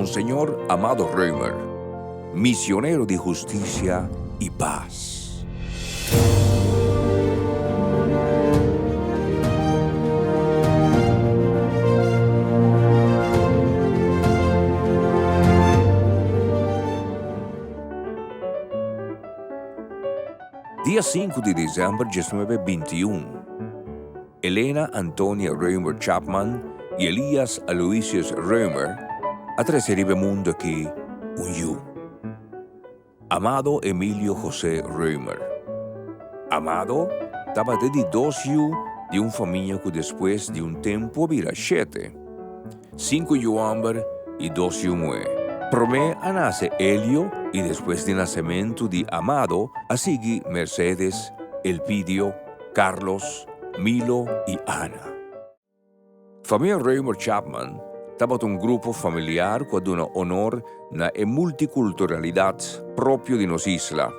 Monseñor Amado Römer, misionero de justicia y paz. Día 5 de diciembre de 1921, Elena Antonia Römer Chapman y Elías Aloysius Römer attraversano il mondo che un yu. Amado Emilio José Römer. Amado estaba de dos yu de una familia que después de un tiempo vira 7. 5 yu hombre y 2 yu mujer. Promé a nace Elio y después del nacimiento de Amado, así Mercedes, Elpidio, Carlos, Milo y Ana. Familia Römer Chapman estaba un grupo familiar que dona honor na multiculturalidad proprio di nos isla.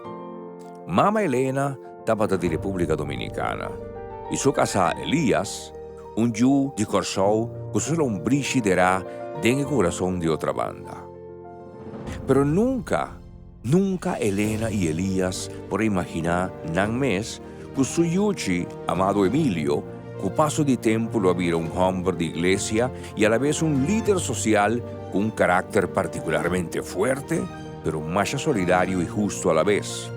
Mama Elena estaba de República Dominicana y su casa Elías, un giù di Corsou que solo un brinciderà en el corazón de otra banda. Pero nunca Elena y Elías por imaginar nan mes que su yuchi, Amado Emilio, con paso de tiempo lo había un hombre de iglesia y a la vez un líder social con un carácter particularmente fuerte, pero más solidario y justo a la vez.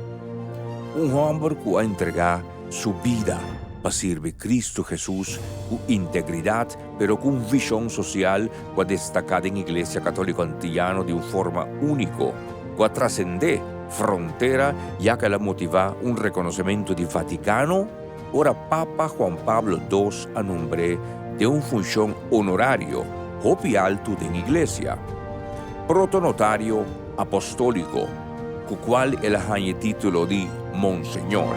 Un hombre que ha entregado su vida para servir a Cristo Jesús con integridad, pero con visión social que ha destacado en la Iglesia Católica Antillana de una forma única, que ha trascendido frontera ya que la motiva un reconocimiento del Vaticano. Ora Papa Juan Pablo II a nombre de una función honorario, hopi alto de la Iglesia, protonotario apostólico, con cual él ha el título de Monseñor.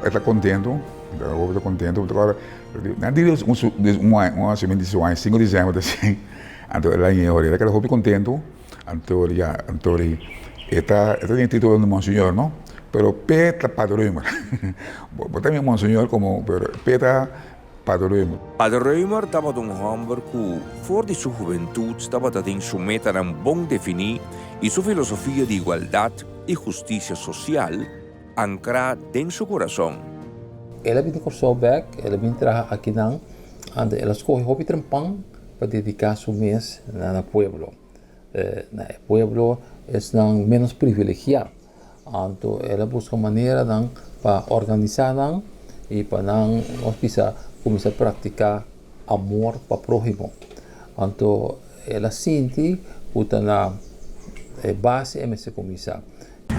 Está contento, está contento, agora, não diria uma semana de 5 de dezembro, assim, então ela em hora, ela ficou contento, então está tem título de Monseñor, ¿no? Pero Peta Padre Römer, también Monseñor como, pero Peta Padre Römer. Padre Römer estava un hombre que, fuera de su juventud, estaba en su meta en bon definir y su filosofía de igualdad y justicia social ancrada en su corazón. Ela vem de Corsoubeck, ela vem trabalhar aqui não, onde ela escolhe hobby trampang para dedicar seu mês no pueblo. No pueblo é não menos privilegiado, então ela busca maneira não para organizar não e para não começar a praticar amor para o próximo. Então ela sente que está na base é se começar.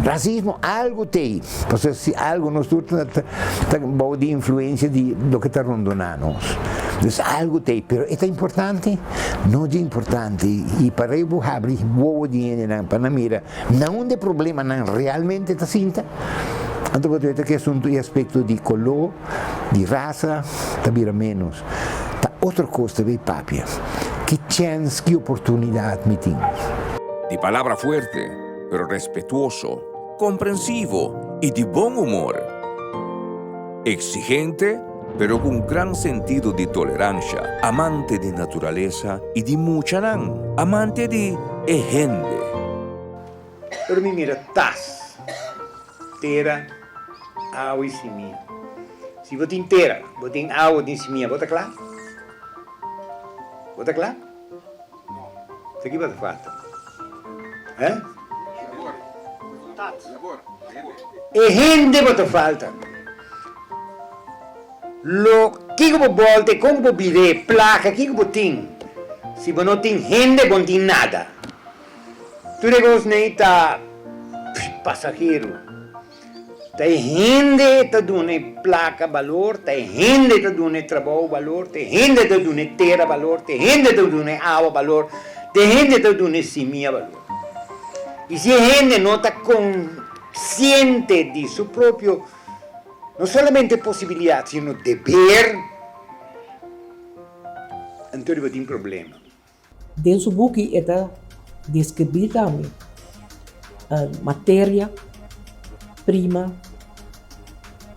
Racismo algo tem, porque se algo nós tudo tem de influência de do que está rondonando. Então algo tem, mas é importante, não é importante e para eu abrir boa dinheiro na Panamera, não é problema não realmente está sinta. Então pode ter que assunto e aspecto de color, de raça, também menos. Tá outra coisa bem papia. Que chance, que oportunidade me tem. De palabra fuerte, pero respetuoso, comprensivo y de buen humor. Exigente, pero con gran sentido de tolerancia, amante de naturaleza y de mucha nan, amante de gente. Pero me mira, tas, tera, agua y semilla. Si vos tienes tera, vos tienes agua y semilla, ¿vos estás claro? ¿Vos estás claro? No. ¿Qué vos te falta? E gente vos te falta. Lo que vos volte, como vos vire, placa, que vos tienes. Si vos no tienes gente, vos no tienes nada. Tú vos necesitas pasajero. Tem gente que dá placa valor, tem gente que dá trabalho valor, tem gente que dá terra valor, tem gente que dá água valor, tem gente que dá semilla valor. E se a gente não está consciente de seu próprio, não somente possibilidade, sino dever, então vai ter um problema. Dentro do book está descrito também a matéria prima,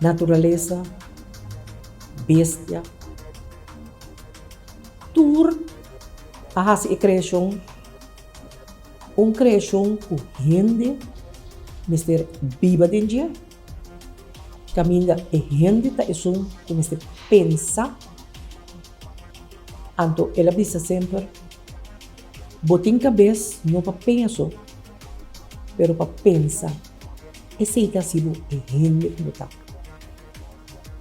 natureza, bestia, tour a essa criação, criação com gente, Mr. Biba den dia, caminha e gente tá isso que Mr. pensa, então ela bisa sempre, botin cabeça não para pensar, pero para pensar, esse é assim é gente que botar.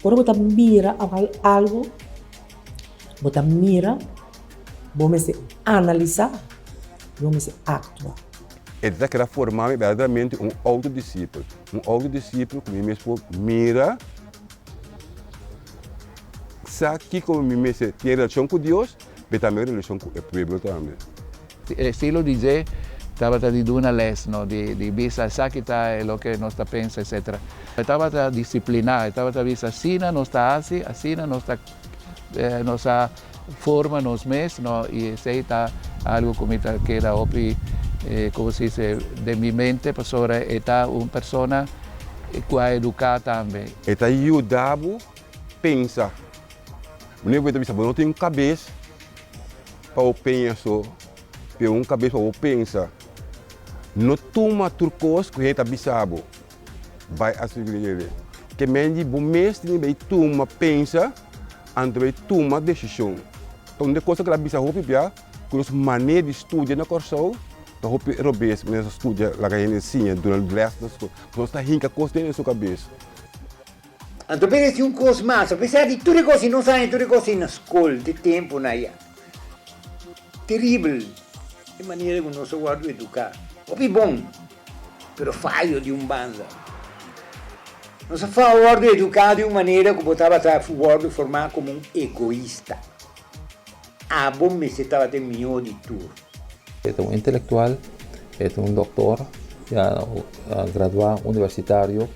Quando você mira algo, você mira, você analisa, você atua. Ele quer formar verdadeiramente autodiscípulo. Autodiscípulo que mesmo mira, sabe que como mesmo tem relação com Deus, mas também relação com o povo também. Estilo dizer, estava dando uma lição de visa, sabe que está o que nós pensa, etc. Estava disciplinar, estava visa, assim não está assim não está nossa forma nos meses, e isso está algo como que era como se diz, de minha mente, para está uma pessoa que é educada também. Está ajudando a pensar. Não tem cabeça para pensar, tem uma cabeça para pensar. Não toma turcos que a gente sabe, vai assumir ele. Que mendi bom mestre vai toma pensa, ante vai toma decisão. Então, de coisa que a bisa hopi pia, que nos maneira de estudar na corção, da hopi robes, mas estuda lá que a gente ensina durante o resto das coisas, nós está rinca coisa dentro da sua cabeça. Então, parece coisa mais, apesar de tudo coisa não saem tudo coisa na escola, de tempo na ia. Terrível, de maneira que nós guardo educar. Hopi bom, pero falho de banza. Nós guardo educar de uma maneira que botava o guardo formar como egoísta. Bom me se estava de melhor de tudo. É intelectual, é doutor, já graduado universitário,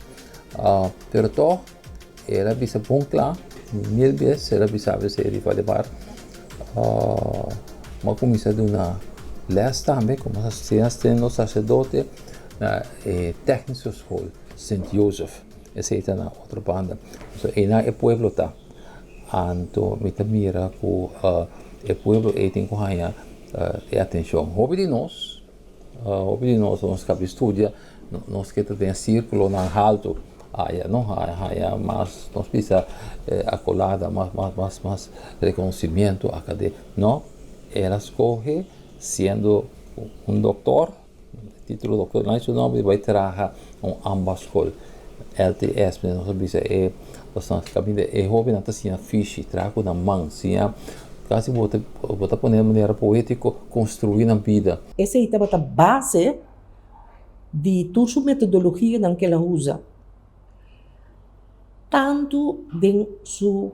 pero todo ela bisa bom claro, mil vezes ela bisa ele vai levar uma comissão de uma les também, como sendo sacerdote na técnica escola St. Joseph, essa é na outra banda, e na pueblo tá, então me mira com o povo tem que ganhar atenção. Houve de nós que estuda, nós que tem círculo na alto, mas nós precisa acolada, mais reconhecimento acadêmico. Não, ela escolhe sendo doutor, título doutor, não é seu nome, vai trabalhar ambas escolas. LTS, nós precisa bastante caminho, houve na tacinha fiche, trago na mão, quase botar de maneira poética, construir na vida. Essa é a base de toda a metodologia que ela usa. Tanto de sua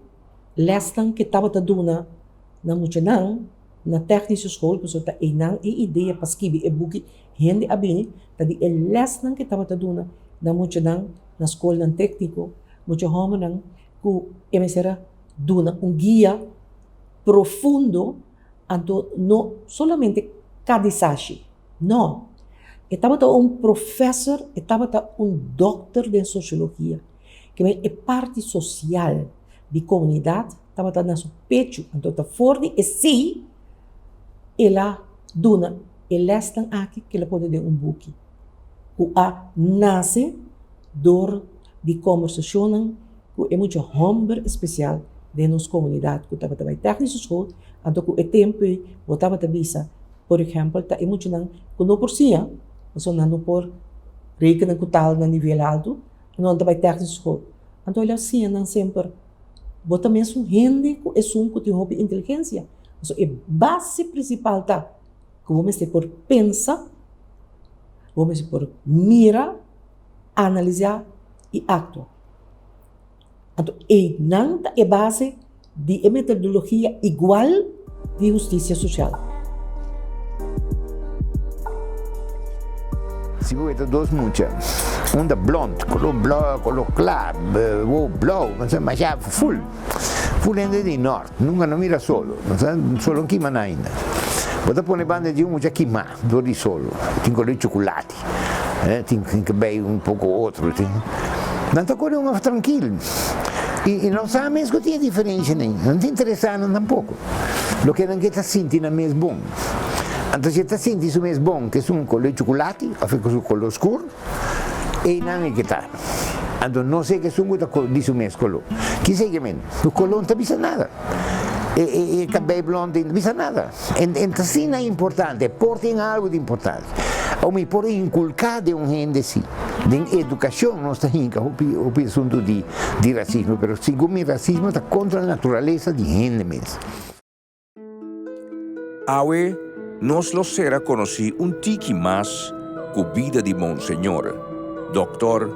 lesson que estava dando na Muchanang, na técnica escola, que está e ideia para escrever e-book, gente abrir, tá de lesson que estava dando na Muchanang, na escola técnico, mucho homem que emecera dando guia profundo, não somente cadizashi, não. Estava professor, estava doutor de sociologia, que é parte social da comunidade, estava no seu pecho, então está forte e sim, ela dona, ela está aqui que ela pode dar book. O nasce dor de conversação, que é muito homem especial de nossa comunidade, que estava também técnico escola, então o tempo botava a visa, por exemplo, está muito não, que não por si, mas não por regra que tal na nível alto, não também técnico escola, então ela assim não sempre, bota mesmo gente que é que tem hobby inteligência, então a base principal tá, que vamos ter por pensar, vamos ter por mirar, analisar e actuar. Então, não é base de metodologia igual de justiça social. Si voi avete due smucce, una blonde, quello club, o blau, ma già full di nord, non mira solo chi manaina. Poi dopo ne bande di uno già chi ma, due di solo, tinco dei cioccolati, tinco bei un poco altro. Tanto ancora uno tranquillo. E non sa mesmo che differenza, non ti interessa tampoco. lo que não está sentindo mesmo bom. Então se está sentindo isso mesmo bom, que é um color de chocolate, ou fica um color escuro, e não é que está. Então não sei que é um disso mesmo color. Que sei que menos, o color não está nada. E cabelo blonde não precisa nada. Então sim é importante, portem algo de importante. Ou me por inculcar de gente assim, de educação, não está em o assunto de racismo, mas segundo o racismo está contra a natureza de gente mesmo. Awe nos lo será conocí un tiki más con vida de Monseñor, Dr.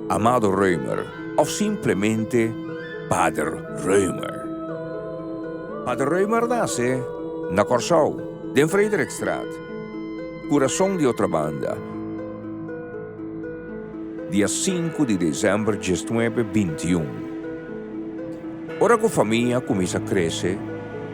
Amado Reumer, o simplemente Padre Reumer. Padre Reumer nace na Corsau, den Frederikstraat, coração de outra banda. Dia 5 de dezembro de 1921. Ora que a família começa a crescer,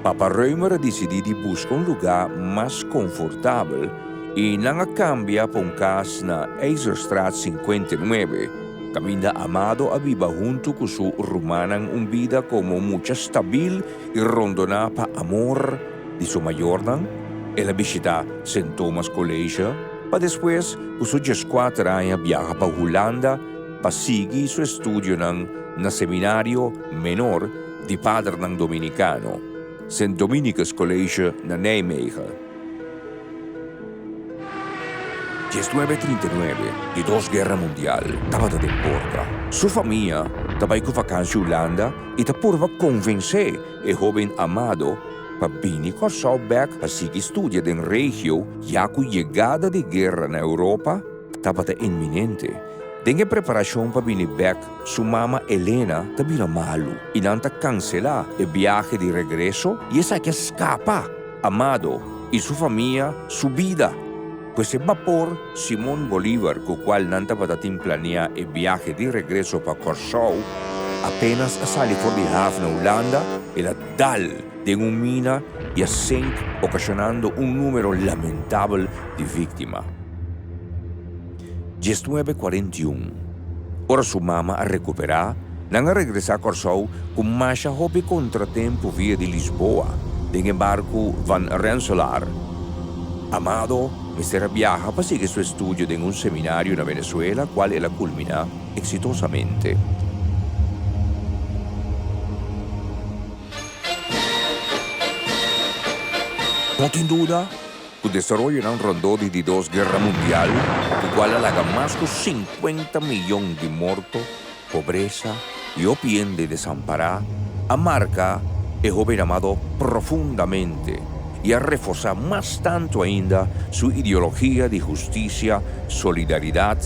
Papa Reumer decidiu buscar um lugar mais confortável e não cambia para casa na Eiserstraat 59. Caminda Amado aviva junto com sua romana vida como muito estável e rondona para amor de sua mayordan. Ela visita St. Thomas College, para depois, com seus 14 anos, viaja para Holanda para seguir seu estudo na seminário menor de Padre Dominicano, St. Dominicus College na Nijmegen. 1939, de duas guerras mundiais, estava de porta. Sua família estava com vacância em Holanda e estava convencer o jovem Amado para vir com seu back para seguir estudos em região, já que a chegada de guerra na Europa estava iminente. Dengue preparação para vir back, sua mama Helena estava malo e não cancelar o viagem de regresso e essa que escapa. Amado e sua família, sua vida. Pues el vapor Simón Bolívar, con el cual Nanta Patatín planea el viaje de regreso para Corsau, apenas sale fuera de Havna, Holanda, y la dal de una mina y sink, ocasionando un número lamentable de víctimas. 1941. Ora su mamá a recuperar, não regresa a Corsau con más hobby contratempo via de Lisboa, de barco van Rensselaer. Amado Mr. viaja para seguir su estudio en un seminario en Venezuela, cual él culmina exitosamente. No sin duda, el desarrollo en un rondón de dos guerras mundiales, el cual halaga más de 50 millones de muertos, pobreza y opien de desamparado, marca el joven Amado profundamente y a reforzar más tanto ainda su ideología de justicia, solidaridad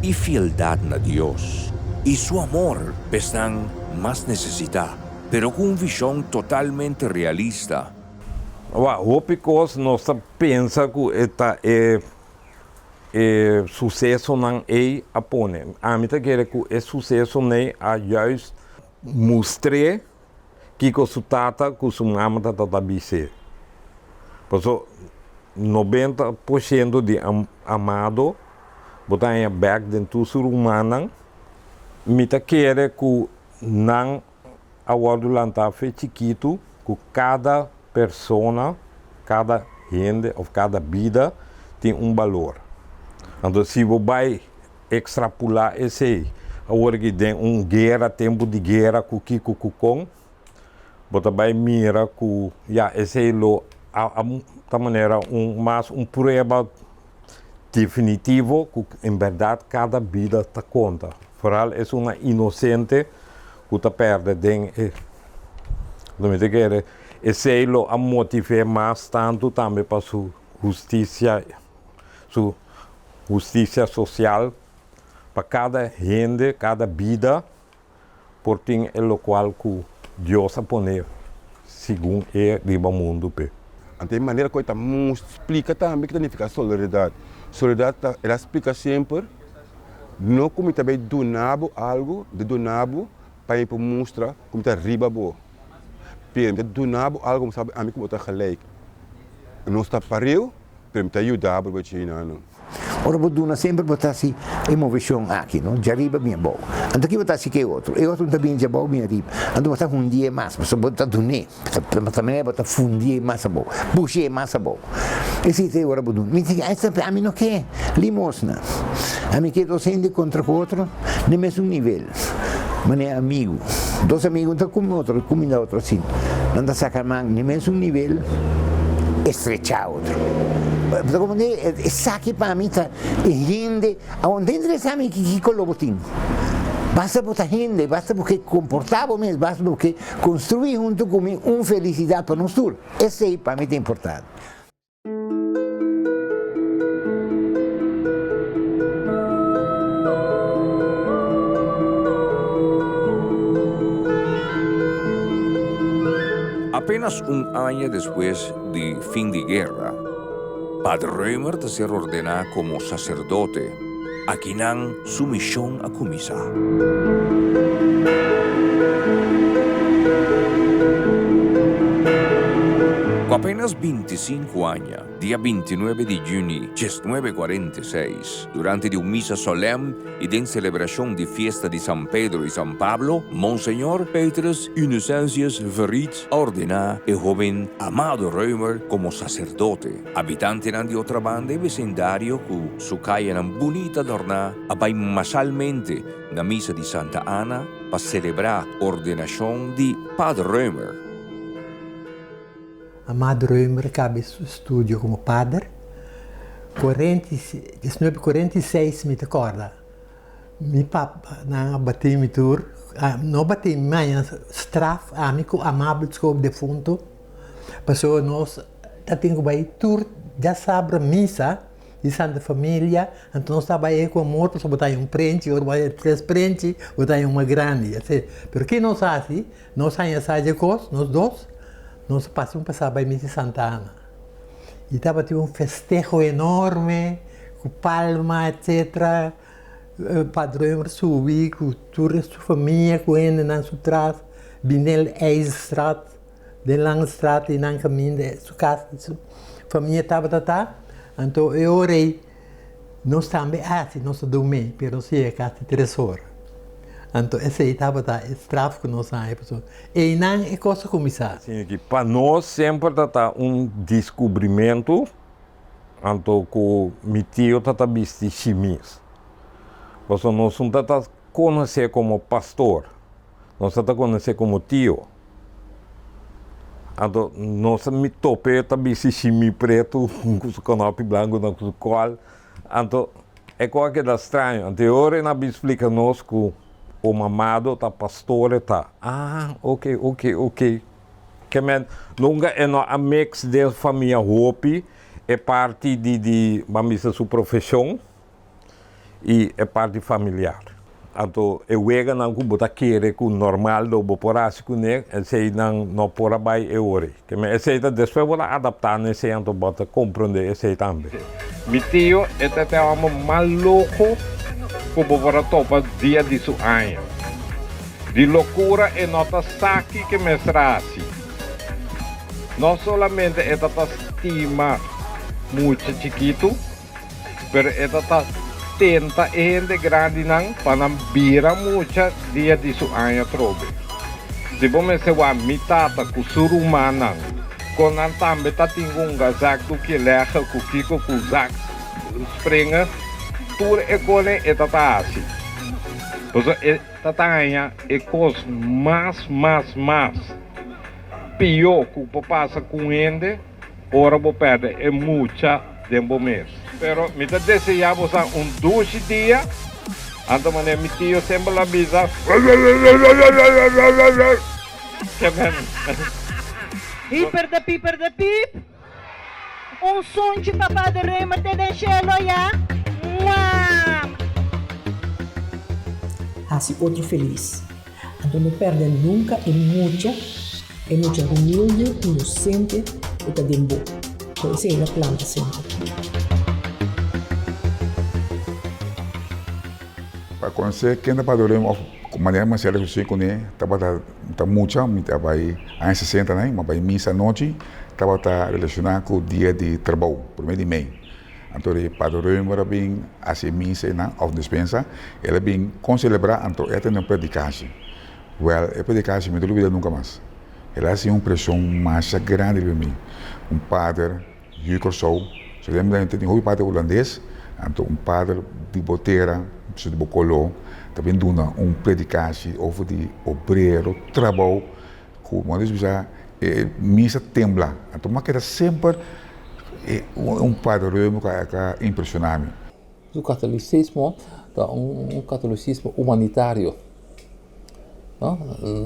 y fieldad a Dios. Y su amor están más necesitado, pero con una visión totalmente realista. Porque nós pensa que esta sucesso não é apone. A mim quer que é sucesso não é juist mostrar que o seu tata, que o seu mama está bise. Por 90% de Amado botar em back dentro do ser humano, me quer que não agora lançar chiquito que cada persona, cada gente ou cada vida tem valor. Então, se você vai extrapolar esse, agora que tem guerra, tempo de guerra, você vai mirar que esse é de maneira mais prova definitiva que, em verdade, cada vida está conta. Vooral é uma inocente que está perdendo. Esse é a motivar mais tanto também para sua justiça social, para cada gente, cada vida, porque é o qual que Deus põe, segundo o mundo. De maneira que eu explica também que significa solidariedade. Solidariedade, ela explica sempre, não como também donabo algo, de donabo, para mostrar como está riba boa. Pero donabo algo, sabe, a mim como está gelijk. Não está pariu, pero está ajudar para o China. Ora, você sempre botar assim, uma visão aqui, não? De arriba bem bom. Então aqui botar que outro. E outro também já bom minha riba. Então botar fundir mais, mas botar do né. Também botar fundir mais bom. Bucher mais bom. Esse tem agora bom. Me diz, a mim não quer limosna. A mim quer docente contra o outro, no mesmo nível. Mas é amigo. Dois amigos estão com outro, comida outro assim. Não dá sacar man no mesmo nível, estrechar outro. Como é saque para mim tá gente, aonde interessa mim que colobotim. Basta botar gente, basta porque comportava mesmo, basta porque construir junto comigo uma felicidade para nós todos. Esse aí para mim é importante. Apenas un año después de fin de guerra, Padre Römer de ser ordenado como sacerdote, a quien su misión a comisa. Con apenas 25 años, día 29 de junio de 1946, durante una misa solemne y de celebración de fiesta de San Pedro y San Pablo, Monseñor Petrus Inocencius Verriet ordenó el joven Amado Römer como sacerdote, habitante de otra banda y vecindario que su calle bonita adornada, abai masalmente la misa de Santa Ana para celebrar ordenación de Padre Römer. Amado Römer cabe su studio como padre. 1946 mi ricorda. Mi papà non batteva mi tour, non batteva mai una straf amico amabile scopo defunto. Passò nos tengo vai tour già sabra missa di Santa Famiglia, então nós estava aí com amor, para botar um prente, ou botar 3 prentes, botar uma grande. Porque nós assim, nós saímos de cos, nós dois, nós passamos para a missa Santa Ana. E estava um festejo enorme, com palma, etc. O Padre Römer subiu com toda a sua família, com ele na sua trás, Binel Eisstraat, de Langstraat, e na caminho de sua casa, sua família estava lá. Então eu orei, nós também, nós dormimos, mas se é casa de 3 horas. Então, esse aí estava esse tráfico nós pessoal. E não é coisa começar. Sim, que para nós sempre está descobrimento, então que meu tio está visto chimis. Porque nós não está conhecer como pastor, nós está conhecer como tio. Então, nós me topei está visto chimi preto com o canopy branco na qual, então é coisa que é estranho. Então, agora não explica nos que o mamado tá pastor tá. Ok. Que men nunca é a mix de família Hopi é parte de mamisa sua profissão e é parte familiar. Então eu vega não como botar querer com normal do boporasco né, esse não por vai eu ore. Que men esse tá depois vou adaptar nesse então bota compreender esse também. Mi tio é até maluco como para topa dia de su año. De loucura e nota saque que me trasi. Não solamente esta estima muito chiquito, pero esta tenta gente grande não para vira muita dia de su año trobe. Se você se va mitata com surumana, com também tá tingung gazak do que lecha com kiko com zak springa. Tudo é coisa é assim. Porque tatanya é coisa mais pior que o passa com ele, ora vou perder é muita tempo mesmo. Pero me tá desejando 12 dias, então mané me tio sempre avisa. Piper da pip. Som de papá de Römer te deixelo já. Hace otro feliz. Então não perde nunca, é muito humilde, inocente e está de boa. Então essa é a planta sempre. Para conhecer quem está para de maneira mais séria que com ele, estava muito, estava aí em 60, né? Mas aí missa à noite, estava relacionado com o dia de trabalho, primeiro de mês. Então, o Padre Reumer bem assim missa na of dispensa, ele bem com celebrar então é uma predicação. Well, a predicação me duvida nunca mais. Ela assim uma pressão mais grande para mim. Padre Hugo Sou, se lembra tem um padre holandês, então padre de Botera, de Bocolo, também dona predicação over de obreiro, trabalho, como nós já missa tembla. Então, mas era sempre padre Reumer que impressionava. O catolicismo é catolicismo humanitário.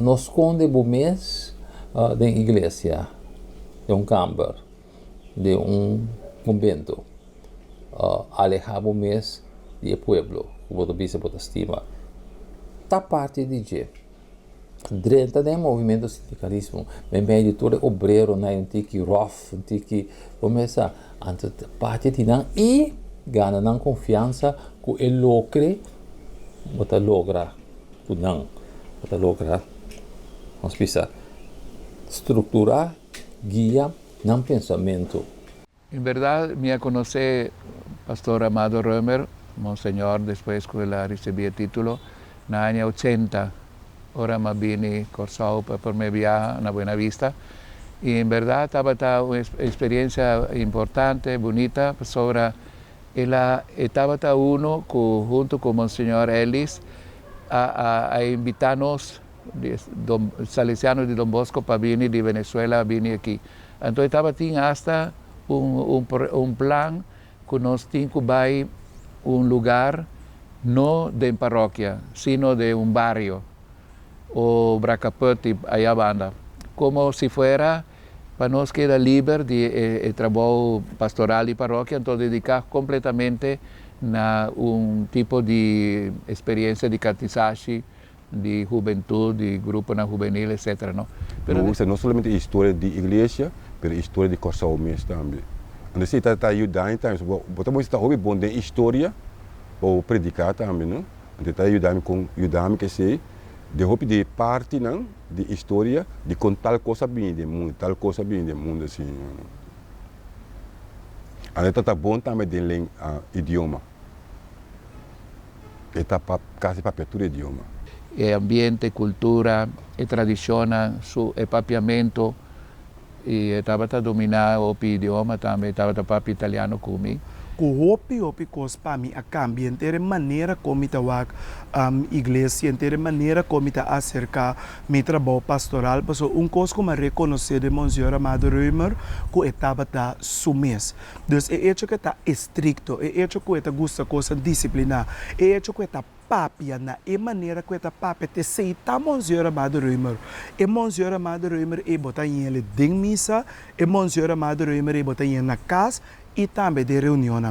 Não esconde o mês da igreja, de campo, de convento, alejar o mês do pueblo, o que você pode estimar. Da parte de G. Dentro do movimento sindicalismo, bem todo obreiro, um tique rough, um tique começa a parte de não e ganha não confiança que ele logra o não, logra, vamos pensar, estruturar, guia, não pensamento. En verdad, me conocí Pastor Amado Reumer, Monseñor, después que él recibí el título, en el año 80. Ahora me vine Corsao por mi viaje a Buena Vista. Y en verdad estaba una experiencia importante, bonita, sobre estaba uno junto con Monseñor Ellis a invitarnos, salesianos de Don Bosco, para venir de Venezuela, venir aquí. Entonces estaba hasta un plan que nos tiene que ir un lugar no de parroquia, sino de un barrio, o Bracaputi, allá banda, como si fuera para nos quedar libre de trabajo pastoral y parroquia, entonces dedicar completamente a un tipo de experiencia de catequesis, de juventud, de grupo juvenil, etc. ¿no? Pero no solamente historia de iglesia, pero historia de Corsao mesmo também. Então, se está ajudando, botamos está hobby bom de história ou predicar também, não? Então, está ajudando que sei de hobby de parte, não? De história, de contar tal coisa bem do mundo, tal coisa bem do mundo assim. Então, está bom também de idioma. Está quase para todo idioma. Ambiente, cultura, tradição, su papiamento, e estava a dominar o idioma também, estava a papi italiano comigo. O hopi cospa mi a cambia, inteira maneira como está a igreja, inteira maneira como está acerca mi trabalho pastoral, porque coisa como reconhecer de Monsenhor Amado Reumer que estava a sumês. Então, é hecho que está estricto, é hecho que está gusta coisa disciplina, é hecho que está papia na maneira que está papia te seita Monsenhor Amado Reumer. E Monsenhor Amado Reumer e botar ele de missa, e Monsenhor Amado Reumer e botar ele na casa, e também de reunião.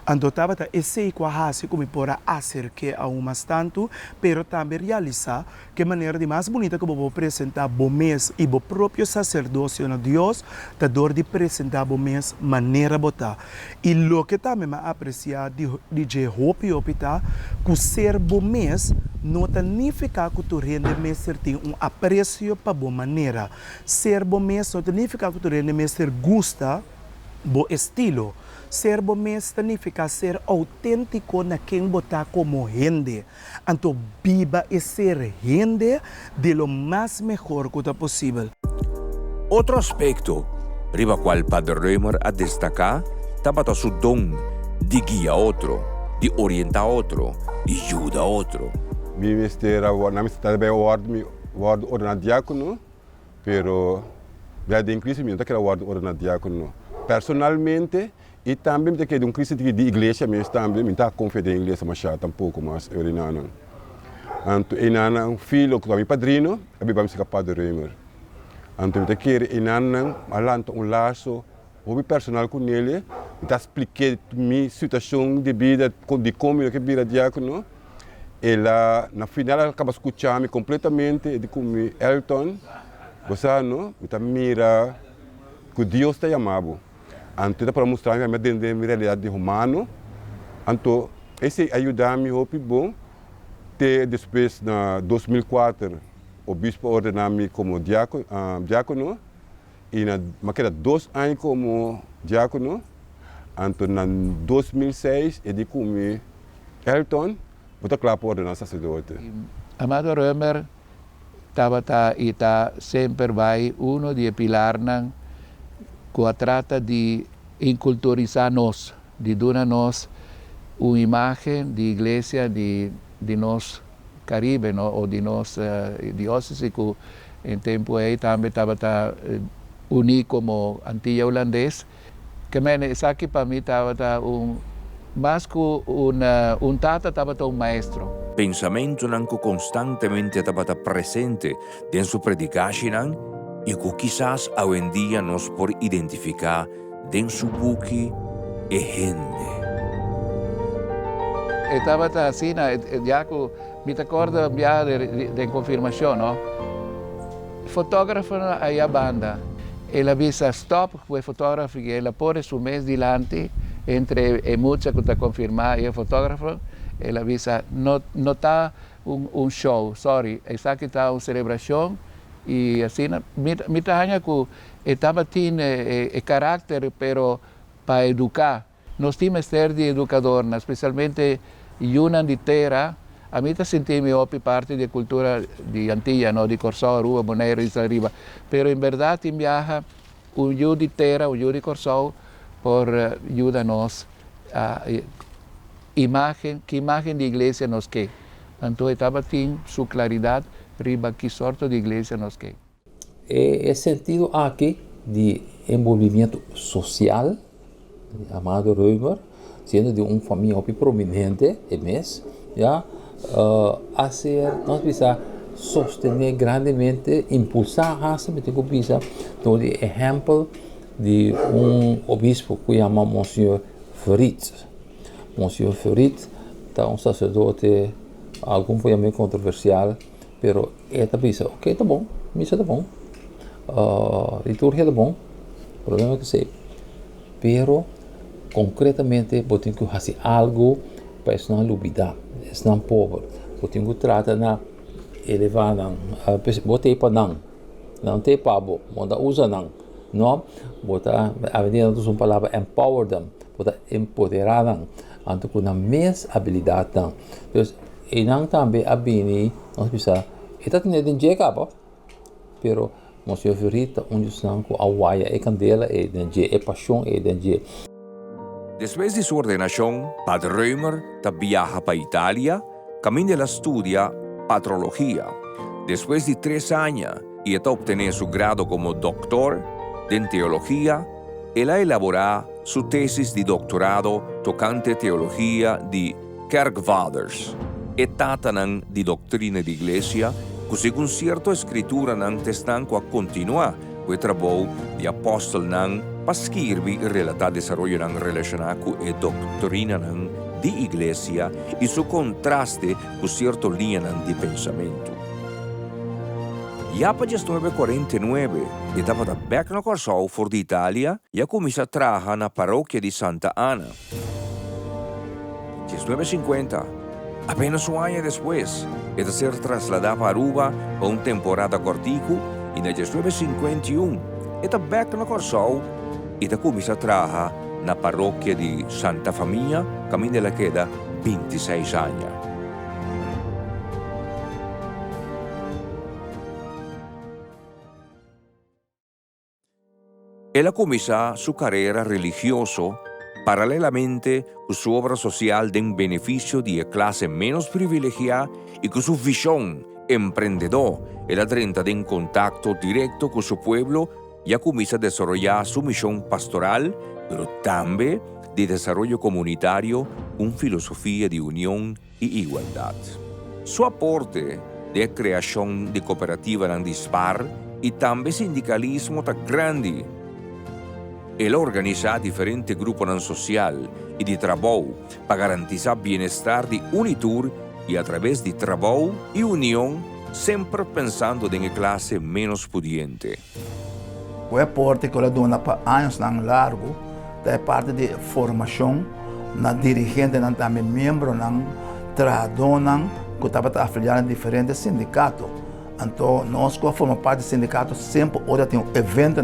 Então, estava a sei quase como para acercar a umas tanto, pero também realizar que maneira de mais bonita que eu vou apresentar o mês e o próprio sacerdócio a Deus, da dor de apresentar o mês maneira botar. E o que também me apreciar de hopi tá, que ser o mês não significa que tu rende mês tem apreço para boa maneira. Ser o mês não significa que tu rende mês gusta bo estilo. Ser bom mês significa ser autêntico na quem botar como gente. Então, viva e ser gente de lo mais melhor que é possível. Outro aspecto, riba qual Padre Reumer a destacar, estava su dom de guia outro, de orientar outro, de ajudar outro. Mi ministero, na minha cidade, eu ordenado diácono, pero já de crescimento que era ordenado diácono. Personalmente, e também me tem um crise de igreja mesmo também, me está confiando em igreja, mas já tampouco mais eu não. Então, eu filho que é meu padrinho, eu vou me Padre Reumer. Então, eu quero alanta laço, hobby personal com ele, me expliquei minha situação de vida, de como eu quero diácono. Ela, na final, ela acaba escutando completamente, de como Elton, você não, me mira que Deus está chamando. Então, para mostrar a minha realidade humana, então, esse ajuda-me muito bom. Depois, em 2004, o bispo ordenou-me como diácono, e na 2 anos como diácono, Então, em 2006, eu comi Elton, vou claro por nossa sacerdote. Amado Römer está sempre vai uno de pilar nan que trata de inculturizar nós, de dar nós uma imagem de igreja de nós Caribe, no? Ou de nós diócese que em tempo aí também estava unido como Antilla holandês, que isso aqui para mim estava mais que tata estava um maestro. Pensamento nang ko constantemente tabata presente den su predicación e que quizás hoy en día nos por identificar den su buki e gente. Estava assim, já que me recordo já de confirmação, não? Fotógrafo aí a banda, ela avisa stop, o fotógrafo que ela pôs su mês dilante entre muitas que está confirmado e o fotógrafo, ela avisa não está show, sorry, essa aqui está uma celebração e assim, me trabalha que estava tendo caráter, pero para educar. Nós temos que ser de educador, especialmente Yunan de Terra, a mim senti-me parte da cultura de Antilla, no? De Corsó, Aruba, Bonaire e Arriba. Pero em verdade, viaja o de Terra, o de Corsó, por ajudar-nos a que imagem de igreja nos quer. Então, estava tendo sua claridade, riba que sorte de igreja nos quer. É sentido aqui de envolvimento social, Amado Römer, sendo de uma família prominente, já, a ser, nós precisamos sostener grandemente, impulsar a essa, tenho que pensar, no exemplo de obispo que chama Monsieur Fritz. Monsieur Fritz está sacerdote, algum foi meio controversial, pero está pensando, ok, tá bom, missa tá bom, liturgia tá bom, problema que sei, pero concretamente, eu tenho que fazer algo para não olvidar, não pobre. Eu tenho que tratar na elevar não, botei para não tem pabo, manda usa não, botar a avenida uma palavra empower them, botar empoderar não, anto com a mesma habilidade não. Então, e não também a bini, nós precisamos, está tendo de jeca, pero Monsieur Ferrita, onde estão com a waia, é candela, é de é paixão, é de. Después de su ordenación, Padre Römer viaja para Italia, camino de la estudia patrología. Después de 3 años y está obtener su grado como doctor en teología, él ha elaborado su tesis de doctorado tocante teología de Kerkvaders, etata de doctrina de iglesia, que según cierta escritura están a continuar con el trabajo de apóstol para escrever relatar desarrollo relacionado con la doctrina de iglesia y su contraste con cierta línea de pensamiento. Ya para 1949, estaba da Becno Corsó for de Italia y comenzó a trabajar en la parroquia de Santa Ana. 1950, apenas un año después, de ser trasladado a Aruba para una temporada cortico y en 1951, está Becno Corsó y comenzó a trabajar en la parroquia de Santa Familia, camino de la queda 26 años. Él comenzó su carrera religiosa paralelamente con su obra social en beneficio de la clase menos privilegiada y con su visión emprendedor. Él entra en contacto directo con su pueblo y comienza a desarrollar su misión pastoral, pero también de desarrollo comunitario con filosofía de unión y igualdad. Su aporte de creación de cooperativa en dispar y también sindicalismo tan grande. Él organiza diferentes grupos sociales y de trabajo para garantizar bienestar de Unitur y a través de trabajo y unión, siempre pensando en la clase menos pudiente. O aporte que ela dona para anos largo é parte de formação na dirigente, também membro, trabajador, que estava afiliado em diferentes sindicatos. Então, nós que formamos parte do sindicato sempre tem um evento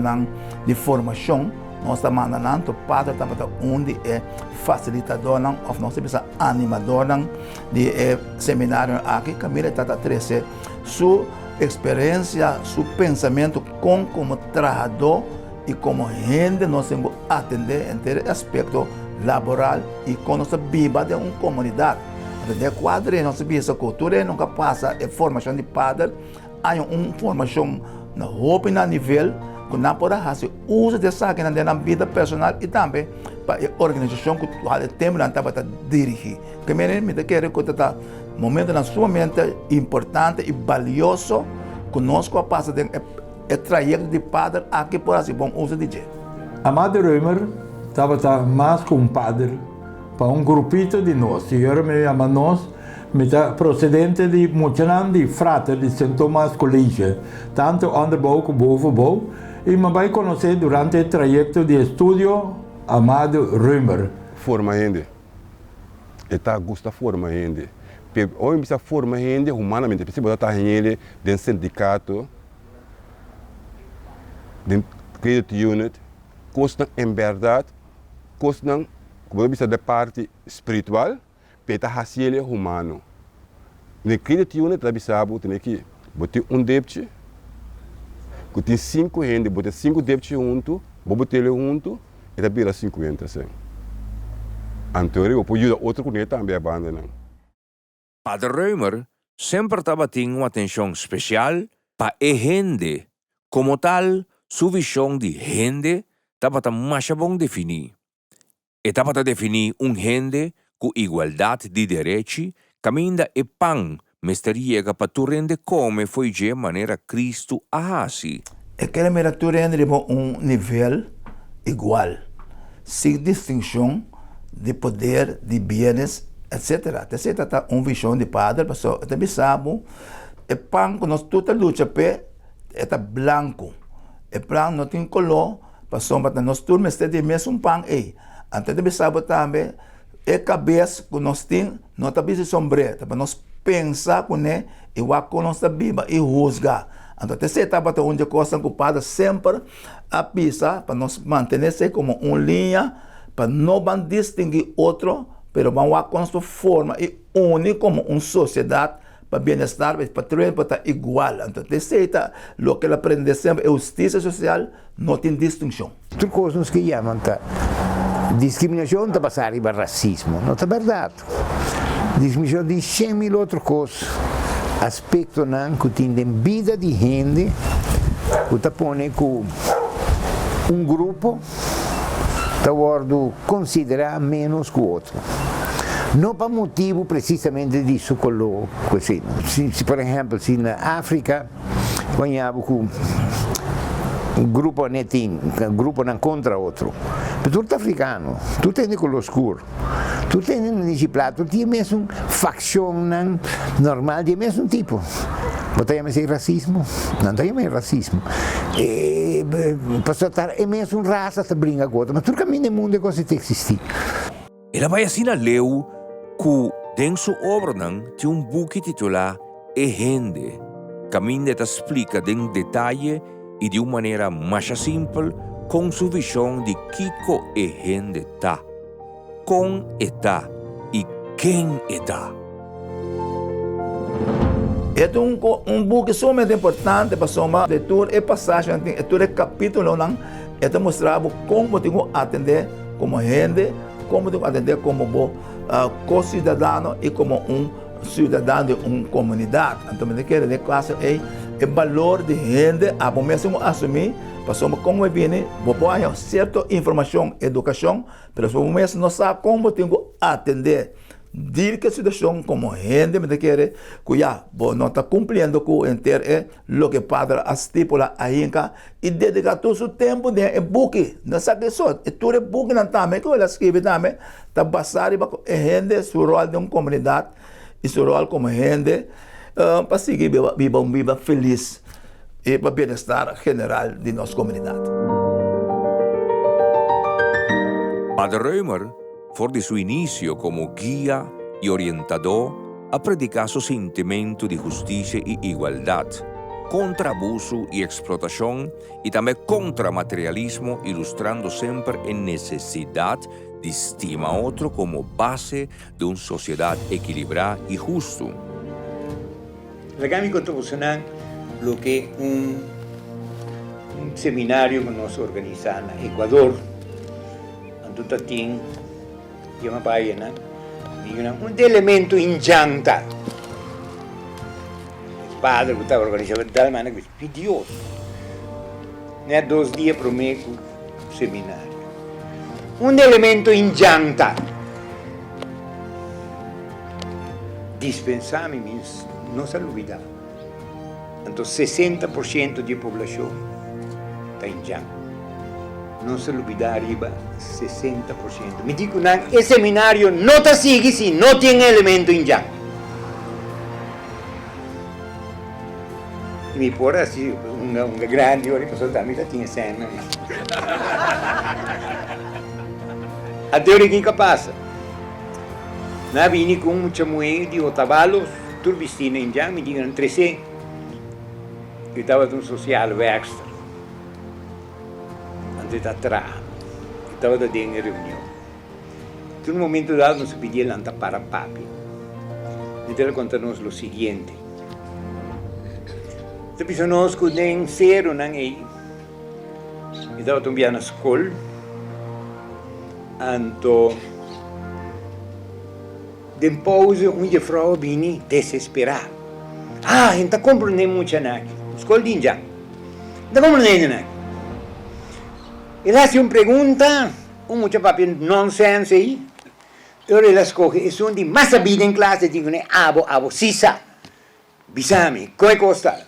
de formação nós estamos mandando o padre para onde é facilitador não, ou nós temos animador não, de seminário aqui, Camila está a trazer sua experiência, seu pensamento como trabalhador e como gente nós temos que atender em aspecto laboral e com nossa vida de uma comunidade. De quadro, nossa vida cultura nunca passa a formação de padre, há uma formação na roupa e na nível que não pode fazer uso dessa na vida personal e também para a organização que o tempo não estava a dirigir. Que me quer que está momento na sua mente importante e valioso conosco a passar de trajeto de padre aqui por assim bom uso de jeito. Amado Römer estava mais com um padre para um grupito de nós. E agora me chama nós, procedente de Muchanan, de Frater, de St. Thomas College, tanto underbouw como bovenbouw. E me vai conhecer durante o trajeto de estudo Amado Römer. Forma gente. Está gusta forma gente. Hoje precisa formar gente humanamente. Precisa botar gente dentro do sindicato, dentro do credit unit. Custa, em verdade, custa, como precisa da parte espiritual, para fazer humano. No credit unit, precisa tem que botar débito, que tem 5 gente, botar 5 débitos juntos, botar ele junto, e da vira 50. Então, eu posso ajudar outro que também abandonar. Padre Römer sempre estava tendo uma atenção especial para a gente. Como tal, sua visão de gente estava mais bom definir. Estava a definir gente com igualdade de direitos, caminha e pão, mas chega para tu rende como foi de maneira Cristo assim. É que ele tu rende nível igual, sem distinção de poder, de bens, etc. Você está uma visão de padre, pessoal, também sabe, o pão que nós toda luta pé é branco, o pão não tem color, pessoal, mas nós todos temos o mesmo pão aí. Então também sabe também, a cabeça que nós temos, não está bem sombreira, para nós pensar com ele e o que nós está viva e rusgar. Então você está onde coisa que o padre sempre a pisar para nós manter-se como uma linha, para não distinguir outro, mas vamos com nossa forma e unir como uma sociedade para bem-estar, para estar igual. Então, o que ele aprende sempre é justiça social, não tem distinção. Outra coisa que chamam discriminação está passando para racismo, não é verdade. Discriminação de 100.000 outras coisas. Aspecto não que tem vida de gente, que está põe com um grupo, está considerar menos que o outro. Não por motivo precisamente disso, se por exemplo, se na África, quando um grupo não contra outro, mas tudo africano, tu tem color escuro, tu tem disciplado, tu tem mesmo facção normal, de mesmo tipo. Não tem mais racismo, não tem mais racismo. Para estar é mesmo raça que brinca com outra, mas tudo caminho no mundo é coisa que existe. Ela vai assim a leu que dentro sua obra tem um buque titulado E Gente. Caminho te explica em detalhe e de uma maneira mais simples com sua visão de Kiko e gente está, com está e quem está. É um book sumamente importante para somar leitura e passagem, leitura e capítulo, é mostrar como tem que atender como gente, como tem que atender como co-cidadão e como cidadão de uma comunidade. Então, me quer dizer que o valor de gente, a mesmo assumir, passamos como vem, vou pôr certa informação, educação, mas o mesmo não sabe como tem que atender. Dir que a situação como gente me quer que já não está cumprindo com o que o padre estipula aí e dedicar todo o seu tempo de book, não sabe só, e tudo é book não também que ele escreve também, está basado em gente, seu rol de uma comunidade e seu rol como gente para seguir viva uma vida feliz e para o bem-estar geral de nossa comunidade. Padre Römer, for de seu início como guia e orientador, a predicar seu sentimento de justiça e igualdade. contra abuso e explotação e também contra materialismo, ilustrando sempre a necessidade de estima outro como base de uma sociedade equilibrada e justa. Ragazzi, contribucionan lo que un seminario que nos organizamos en Ecuador, en Tutatín, llama Bayana, un elemento in llanta. El padre que estaba organizando de tal manera que Dios, ne 2 días prometo seminario. Un elemento in llanta. Dispensame mis no se olvida. Entonces 60% de población está en llanto. No se olvida arriba 60%. Me digo, el seminario no te sigue si no tiene elemento en llanto. Y mi por así, una grande hora, pues también la tiene cena. A teoría que pasa. Na vini com muita mulher de Otavalos, tudo vestido em jam, me digam 13. Eu estava num social werkster. Antes de atrás. Eu estava dentro de reunião. No momento dado, nos pedia lanta para papi. Então, ele conta-nos o seguinte. Então, nós com den zero não é. Eu estava também na escola. Então, depois, uma vrouw vini desesperada. Ah, não compreende muito nada. Escola de Índia. Não compreende nada. Ele faz uma pergunta, muito papel nonsense aí. Ele escolhe, é um de mais sabido em classe, digo, né, abo, sisa. Bisame, qual costa?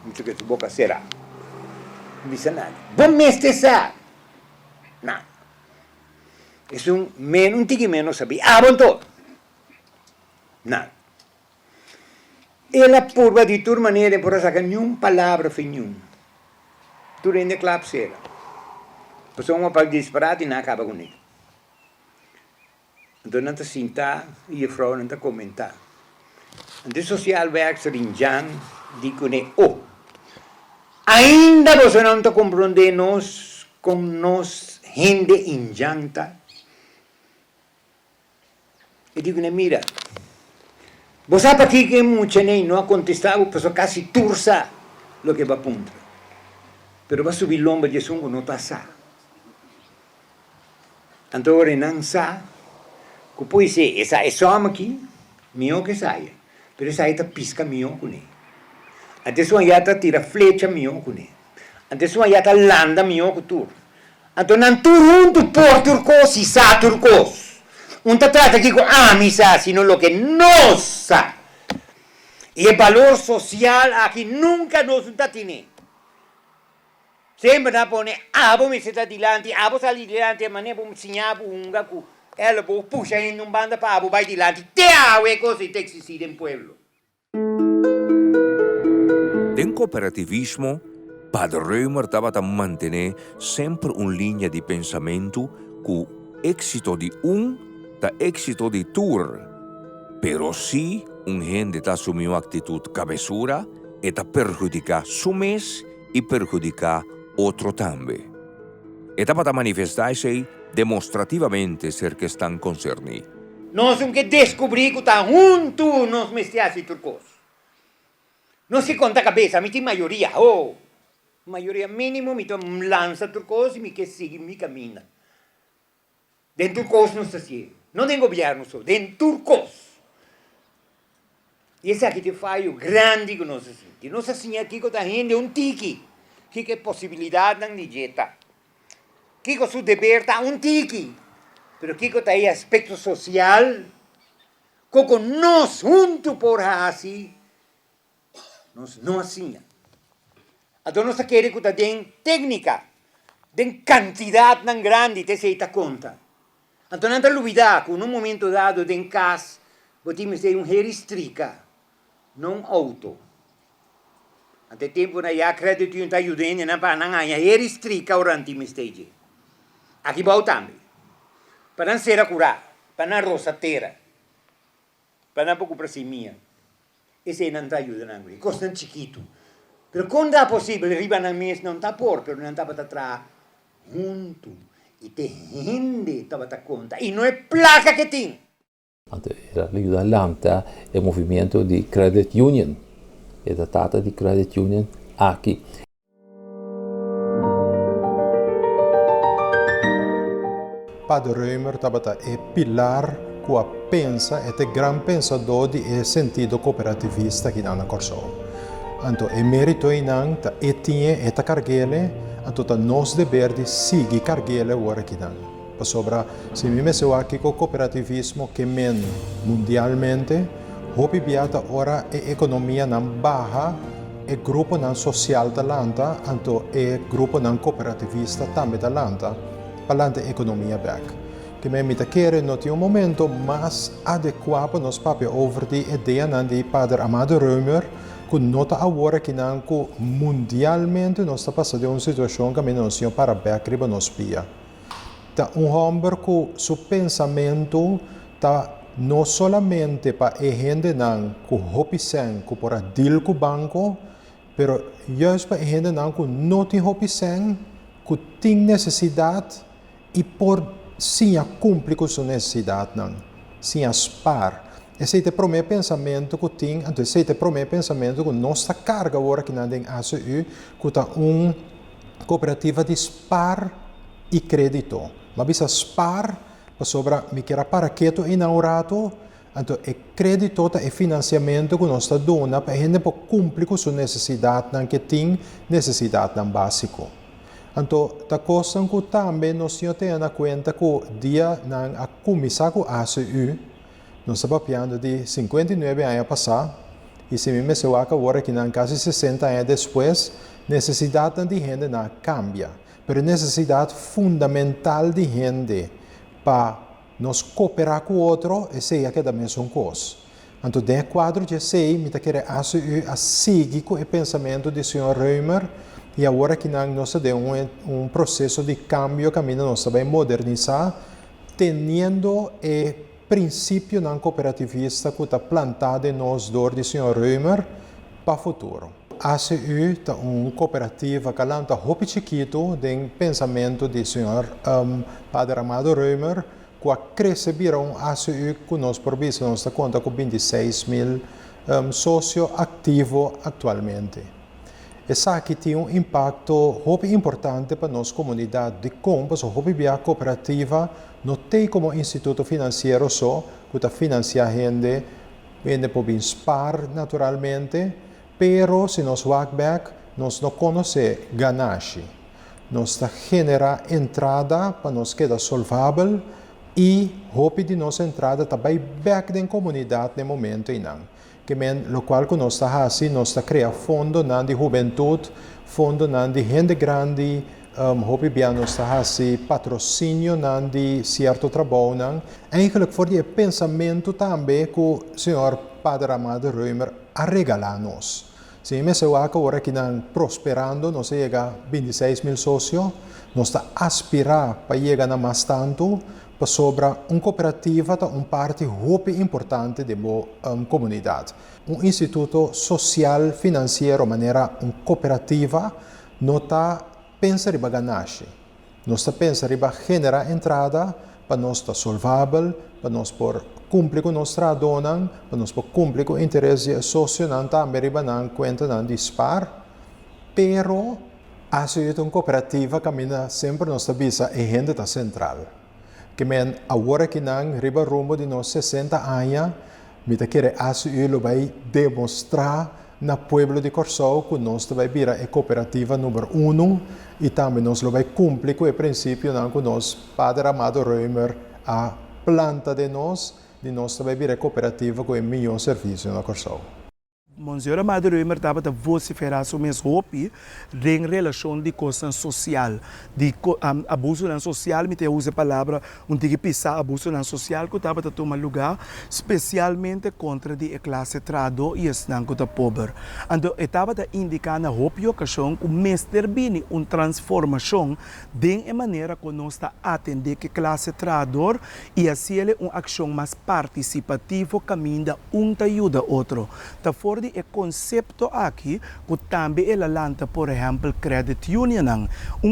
Muito que tu boca será. Bisa nada. Bom mestre sabe. Nada. É um tique menos sabido. Bom todo. Nada. Ela purva de tua maneira por sacar nenhuma palavra para nenhum. Tu rende clap será. Pessoa uma para disparate e não acaba com ele. Então não te sentar e a vrouw não te comentar. De social werkster in Jan dico ne ainda você não te compreende nós com nós gente in Janta. E digo ne mira. Você sabe aqui que muita nem não contestava, pessoa quase tursa lo que va punta. Pero va subir lomba de sungo não tá sa. Então ora não sa. Que poi se essa é só aqui, mio que saia. Pero essa aí tá pisca mio com ele. Adesso aí tá tira flecha mio com ele. Adesso aí tá landa mio com tu. Então não tu porta turcos e sa turcos. Un trata aqui com amisa, sino lo que nossa. E o valor social aqui nunca nos tiene. Sempre na pone, vou me sentar dilante, vou sair dilante, mas nem vou me ensinar unga cu. Ela vou puxar em banda para vai dilante. Te é coisa que existe em pueblo. Em cooperativismo, Padre Römer estava a manter sempre uma linha de pensamento que o êxito de da éxito de tur, pero si gente assumiu uma atitude cabeçura e perjudicar su mês e perjudicar outro também. Estava a manifestar-se demonstrativamente ser que estão concernidos. Nós temos que descobrir que está junto nos mestiços turcos. Não se conta a cabeça, me tem maioria. Maioria mínimo, me lança turcos e me que sigue, me caminha. Dentro turcos não está assim. Não tem governo só, dentro turcos. E esse aqui te faz o grande que nós sentimos. Nós assim aqui com a gente um tique. Que é possibilidade não digita. Que com o seu dever está um tique. Pero que com aí aspecto social. Com nós junto por assim. Nós não assim. Então nós queremos que tem técnica. Tem quantidade tão grande, te se dá conta. Então não te olvidar que num momento dado em casa, você tem que um restrica, não auto. Até tempo na já acredito que está ajudando na para não ganhar restrica durante o stage. Aqui vai também. Para não ser curar, para não rosateira, para não pouco para si minha. Esse não está ajudando. Costa chiquito. Pero quando é possível, riba na mês não está por, pero não estava atrás junto. E te gente estava a conta. E não é placa que tem. Era l'aiutante è un movimento di credit union. È datata di credit union aqui. Padre Römer tabata è pilar qua pensa e te gran pensador di e sentido cooperativista che nana corso. Anto e merito inang ta etinye e ta cargele, anto ta nos deber di sigi cargele ora che nan. Pa sobra, se mi messo aqui co cooperativismo che men mundialmente, hopi biata ora e economia nan baja, e gruppo nan social talanta, anto e gruppo nan cooperativista tambe talanta, palante economia back. Che me mi takere noti un momento mas adequato nos papia over di idea nan di Padre Amado Römer, con nota agora que não que mundialmente nós está passando uma situação que nós não para back riba nos pia. Tá homem que seu pensamento tá não solamente para a gente não que hopi sen que para deal com o banco, pero juist para a gente não que não tem hopi sen que tem necessidade e por sim a cumprir com sua necessidade não, sim a spar. Esse é o primeiro pensamento que tem, então esse é o primeiro pensamento que nossa carga agora que não tem ACU, que está uma cooperativa de spar e crédito. Mas bisa spar, para sobra, me quer para quieto inaugurado, então é crédito é financiamento que nós está dando para a gente cumprir com sua necessidade, não que tem necessidade não básico. Então, a coisa que também nós temos que ter na conta que o dia não a começar com ACU, nós estamos falando de 59 anos passados, e se me mexeu agora que não quase 60 anos depois, necessidade de gente não cambia. Mas a necessidade fundamental de gente para nos cooperar com o outro, essa é a mesma coisa. Então, dentro do quadro de sei, me quer a seguir com o pensamento do Sr. Römer, e agora que nós temos um processo de cambio, que nós vamos modernizar, tendo princípio não cooperativista que está plantado em nós dor do Sr. Römer para o futuro. A ACU é uma cooperativa que lanta hopi chiquito do pensamento do Sr. Padre Amado Römer, que receberam a ACU que nós por vista nós conta com 26.000 sócios ativos atualmente. Essa aqui tem um impacto hopi importante para a nossa comunidade de compras, hopi via cooperativa, não tem como instituto financeiro só, que financia gente pode spar naturalmente, pero se nós walk back, nós não conhecemos ganache. Nós genera entrada para nós queda solvável e hopi de nossa entrada também back da comunidade no momento e não. Que men, lo qual que nós está assim, nós está cria fundo nan de juventude, fundo nan de gente grande, hopi bem nós está assim, patrocínio nan de certo trabalho nan. Eigenlijk voor die pensamento também que o Sr. Padre Amado Römer a regalar-nos. Se me se agora que nan prosperando, nós chega 26.000 sócios, nós está aspirar para chegar a mais tanto, para sobra uma cooperativa é uma parte muito importante da comunidade. Um instituto social financeiro, maneira uma cooperativa, não está pensando em ganância. Não está pensando em generar entrada para nós estar solvável, para nós por cumprir com nossa dona, para nós por cumprir com o interesse social, também para conta de dispar. Pero, a uma cooperativa caminha sempre nossa visa e gente está central. Que men agora que não riba rumo de nós 60 anos, me quer ACU vai demonstrar na pueblo de Corsou que nós vai virar a cooperativa número 1 e também nós vai cumprir com o princípio que nós Padre Amado Römer a planta de nós vai virar a cooperativa com o melhor serviço na Corsou. Monsignor Amado Römer estava a vociferar sobre as roupas em relação de coisa social, de abuso social, me usa a palavra, que pisar abuso social que estava a tomar lugar, especialmente contra a classe trado e as não que pobre. Então, estava a indicar na roupa e ocasião que o mestre bini uma transformação de maneira que nós está atender que classe trador e assim ele uma ação mais participativa caminha ajuda outro. Tá fora de conceito aqui, que também ela lança, por exemplo, credit union,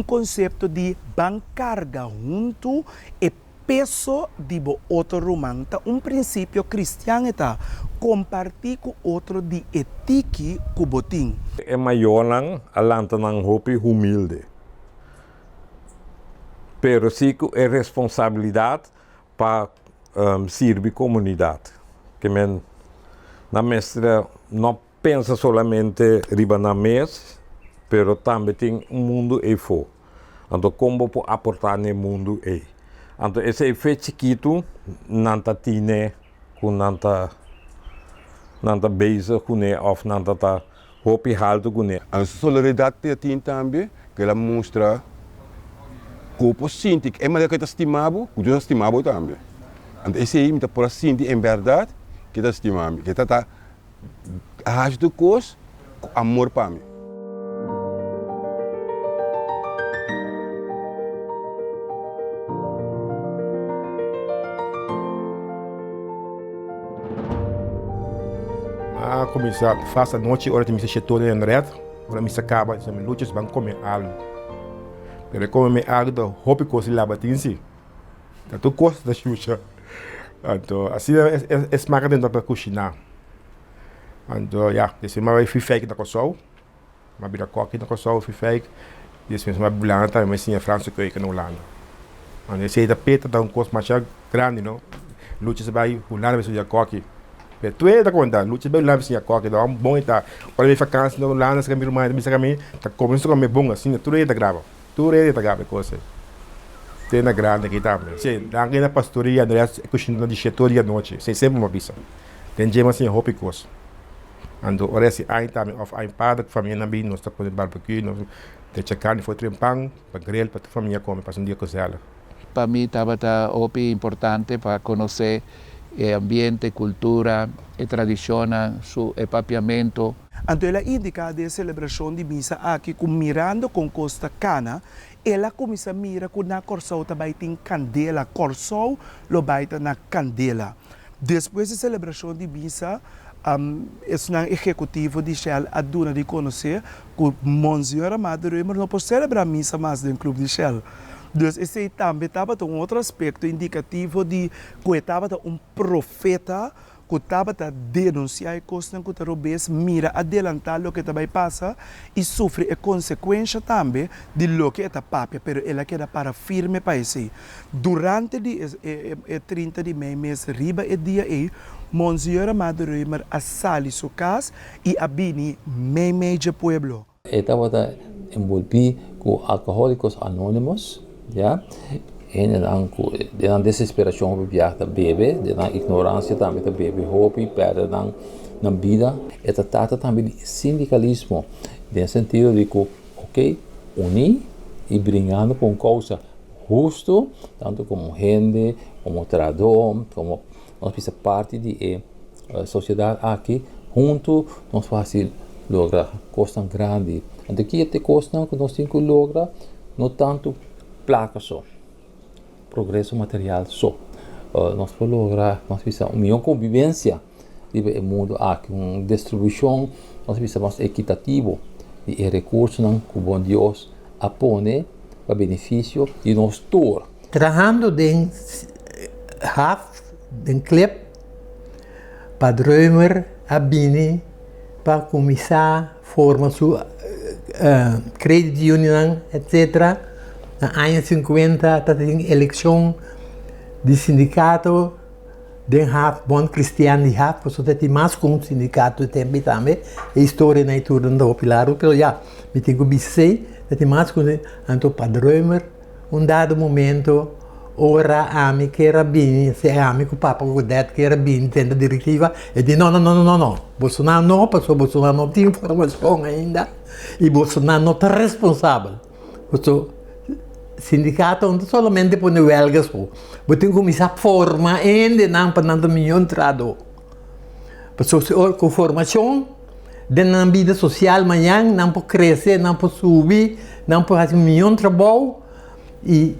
conceito de bancarga junto e peso de outro romano, princípio cristiano está compartir com outro de etique que botim. É maior lang, a lanta nang hopi humilde. Pero sí que é responsabilidade para servir a comunidade. Que na mestra não pensa solamente riba na mesa, pero também tem mundo e fo. Então como pode aportar no mundo e. Então esse efeito chiquito nanta tine com nanta base com ne of nanta ta hopi halto com ne. A solidariedade tem também que ela mostra como sinti que é mais que está estimado, que eu estimado também. Então esse aí me tá por sentir em verdade que está estimado, que está a do cos amor para mim. Começar faz a noite, hora de me se todo em red, hora me se acaba, se me lutas vão comer algo. Pero comer algo da hobby coisa lá batinsi. Tá tu gosta da xuxa. Então, assim é smaga dentro para cozinhar. Então, ja, desse mas fui fake na console. Mas bira coque na console fui fake. Desse mas bulana também, mas sim é França que eu não lando. Então, esse da peta dá coisa mais grande, não? Lutas vai bulana mas já coque. Tu é da conta, luta bem lá assim a coque, dá bom e tá. Quando eu vacança no lando, se caminho mais, me se caminho, tá começando a comer bom assim, tu é da grava. Tu é da grava coisa. Tem na grande aqui também. Sim, lá na pastoria, aliás, cozinhando de chetori à noite, sem sempre uma pizza. Tem gente assim, hobby coisa. Ando, ora se aí também, of aí para família na bem, nós tá fazendo barbecue, nós te carne foi trempang, para grill, para a família comer, para um dia cozinhar. Para mim estava importante para conhecer ambiente, cultura e tradizione, su papiamento. Então ela indica a celebração de missa aqui com mirando com Costa Cana, ela começa a mirar com na Corsol também tem candela, Corsol lo baita na candela. Depois da celebração de missa, é um executivo de Shell a dona de conhecer que Monsignor Amado Reumer não pode celebrar missa mais dentro do clube de Shell. Então, esse também estava outro aspecto indicativo de que estava profeta que estava denunciar coisas que talvez mira adelantar o que também passa e sofre a consequência também de lo que está papia, pero ela queda para firme para isso. Durante o 30 de mês, riba e dia aí, Monsignor Amado Reumer assali sua casa e abini meio de pueblo. Estava envolvido com Alcoólicos Anônimos. Ja, en dan desesperação para viajar bebe, dan ignorância também para bebe, hopi perde na vida. E trata também de sindicalismo, no sentido de que, ok, unir e brigando por causa justo, tanto como gente, como trabalhador, como nós fizemos parte da sociedade aqui, junto nós fazemos lograr coisas grandes. Então, aqui é coisa que nós temos que lograr, não tanto placa só, progresso material só. Nós podemos lograr, nós precisamos uma convivência no mundo aqui, uma distribuição, nós precisamos equitativo de recursos que o bom Deus apone para benefício de nós todos. Trabalhando den clip, para Reumer, abini, para começar, forma sua credit union, etc. Na anos 50, tem eleição de sindicato, de bom cristiano de HAF, porque tem mais com o sindicato também, a história na altura do Pilar, mas já, me tenho que dizer, tem mais com o Padreumer, dado momento, ora ami que era bem, se ami que o Papa Godet que era bem, tendo diretiva, e diz, não, Bolsonaro não, porque Bolsonaro não tem informação ainda, e Bolsonaro não está responsável. Sindicato não somente por huelgas, mas tem que começar a formar ainda não para não milhão de trabalhadores. Porque com formação, na vida social, amanhã não pode crescer, não pode subir, não pode fazer milhão de trabalho, e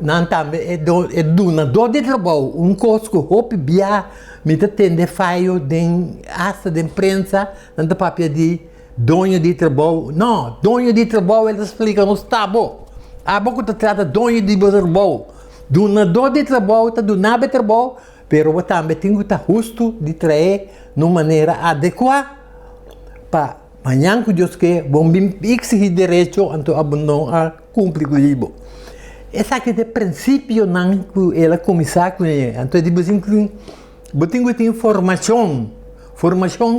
não também é donador de trabalho, coisa que hope bia me tende faio den asa de imprensa, não papel de dono de trabalho, não, dono de trabalho ele explica no estado, a pouco te trata dono de trabalho, donador de trabalho, tá donando trabalho, pero também tem que estar justo de trazer de maneira adequada para amanhã que Deus quer, bom exigir direito então abandonar a cumprir o livro. Essa que é o princípio não que ela começar com ele. Então tem que ter formação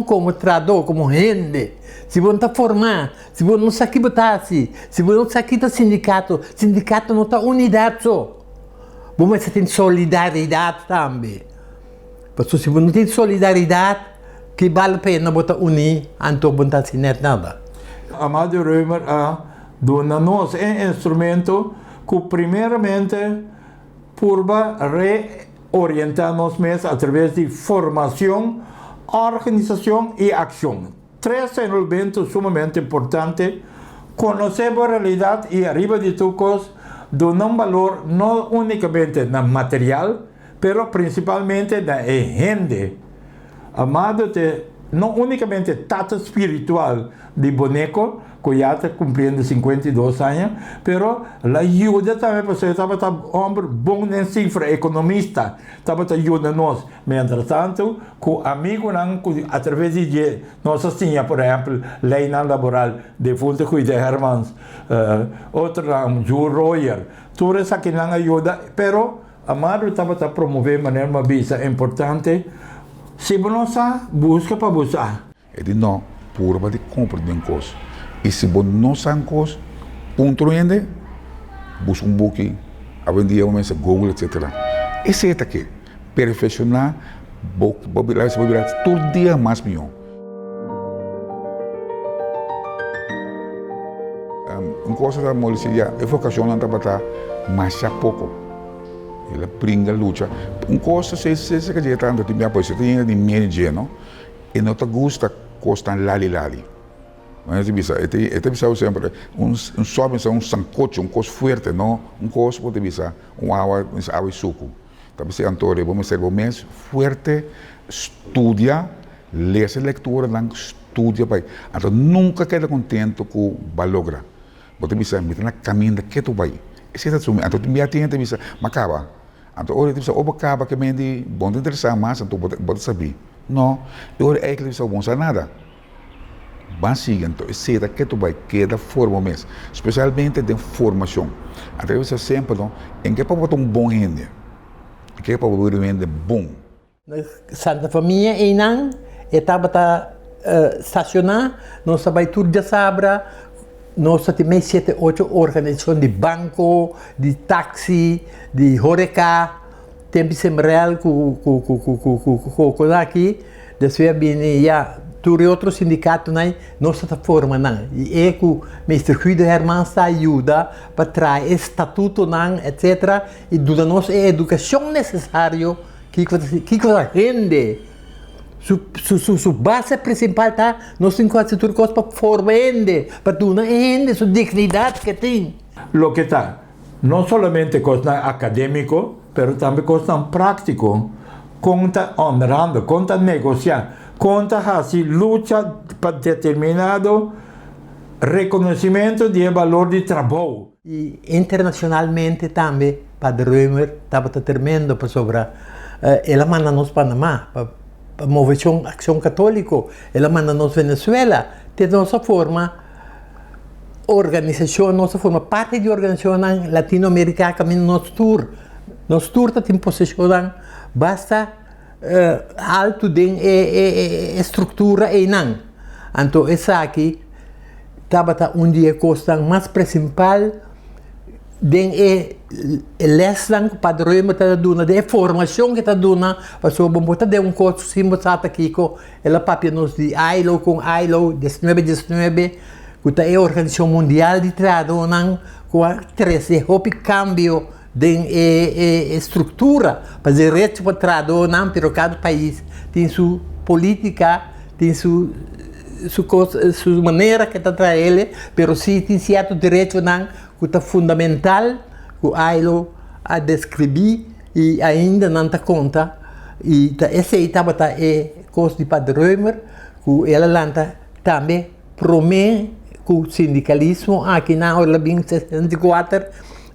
como tradutor, como gente. Se você não formar, se você não sabe botar se você não sabe sindicato não está unidade só. Você tem solidariedade também. Porque se você não tem solidariedade, que vale a pena botar unir, então não está sem nada. Amado Römer dona-nos um instrumento que primeiramente purba reorientar-nos mesmo através de formação, organização e ação. Três elementos sumamente importantes. Conhecer a realidade e, arriba de tudo, dar um valor não unicamente na material, mas principalmente na gente. Amado, não unicamente tato espiritual de boneco, que já está cumprindo 52 anos, pero la ajuda também, porque estava um homem bom em cifra, economista, estava ajudando-nos. Mientras tanto, com amigo, através de nossa tinha, por exemplo, lei laboral, de fundo de Hermans, outro, Joe Royer, tudo isso aqui não ajuda, pero Amado estava a promover de maneira uma visa importante. Se você busca para buscar. É de não, pura de compra de coisa. E se você não sabe coisa, ponto ainda, busca book, a vendia Google, etc. Esse é aqui. Perfeccionar, todo dia mais melhor. Uma coisa da molecilha, a vocação não está para mais a pouco. Ela brinca, luta. Uma coisa, se que já está andando, minha coisa, tem de manager, não? E não te gusta, costa lali. Mas é bisa sempre sobe sancocho, coisa forte, não? Coisa pode bisa, água e suco. Talvez se Antônio, vamos ser mais forte, estudia, lê a leitura, estudia, pai. Então nunca queda contente com o valor. Pode bisa, me na caminho que tu vai. Esse é o então tu me atende, bisa, macaba. Então, olha, tipo, ou acaba que me de bom de interessar mais, então pode saber. Não, eu é que não bom nada. Básicamente, então, esse é que tu vai queda forma mesmo, especialmente de formação. Então, você sempre, não, em que para botar bom gente, em que para botar gente bom. Santa Família, e não, estava a estacionar, nós vai tudo de sabra. Nós temos 7, 8 organizações de banco, de táxi, de horeca, tempo semanal com aqui, depois vem já tudo outro sindicato nós está formando e é que o Mr. Guido Herman está ajuda para trazer estatuto etc. E dá nos a educação necessária que a gente Su base principal tá, nós temos que fazer tudo para formar para dar a sua dignidade que tem. Lo que está, não somente coisa acadêmico, mas também coisa prático, conta honrando, conta negociar, conta fazer luta para determinado reconhecimento de valor de trabalho. E internacionalmente também, Padre Römer estava tremendo para sobre, ela manda nos Panamá, a Movimento Ação Católico, ela manda nos Venezuela, de nossa forma, organização, nossa forma, parte de organização latino-americana, caminho nosso tour. Nosso tour tem posição, basta alto de estrutura e não. Então, essa aqui, estava dia costa mais principal, den lesson que Padre Römer está dando, de formação que está dando, para o bom botar de curso sim botar aqui com ela papel nos de ILO com ILO 19 que é a Organização Mundial de Trabalho com a 13 hopi cambio de estrutura para direito para trabalho não, pero cada país tem sua política, tem sua maneira que está trazendo, pero sim tem certo direito não que é fundamental que ailo a descrever e ainda não te conta. E esse estava é coisa de Padre Römer, que ela lanta também promete que o sindicalismo aqui na Orlabim 64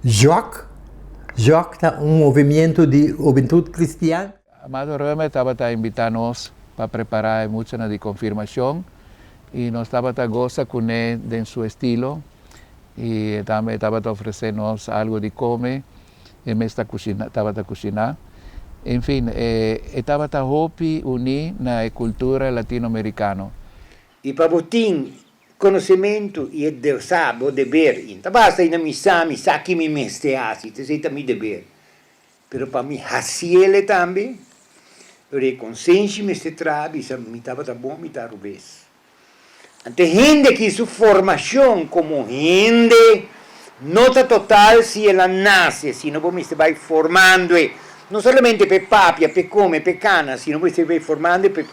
joga movimento de juventude cristiana. Amado Römer estava a invitar-nos para preparar muito de confirmação e nós estava a gostar com ele em seu estilo e também estava a oferecer-nos algo de comer e me estava a cozinhar. Enfim, estava a hopi unir na cultura latino-americana. E para botin conhecimento e sabe o dever. Então basta ir na missa que me mesteasi, te sei também dever. Pero para mim haciele também, reconsciência me se trabe, me estava bom, me estava rubes. Ante gente que sua formação como gente nota total se ela nasce, se não me se vai formando non solamente per papia, per come, per cana, sino poi si vai formando per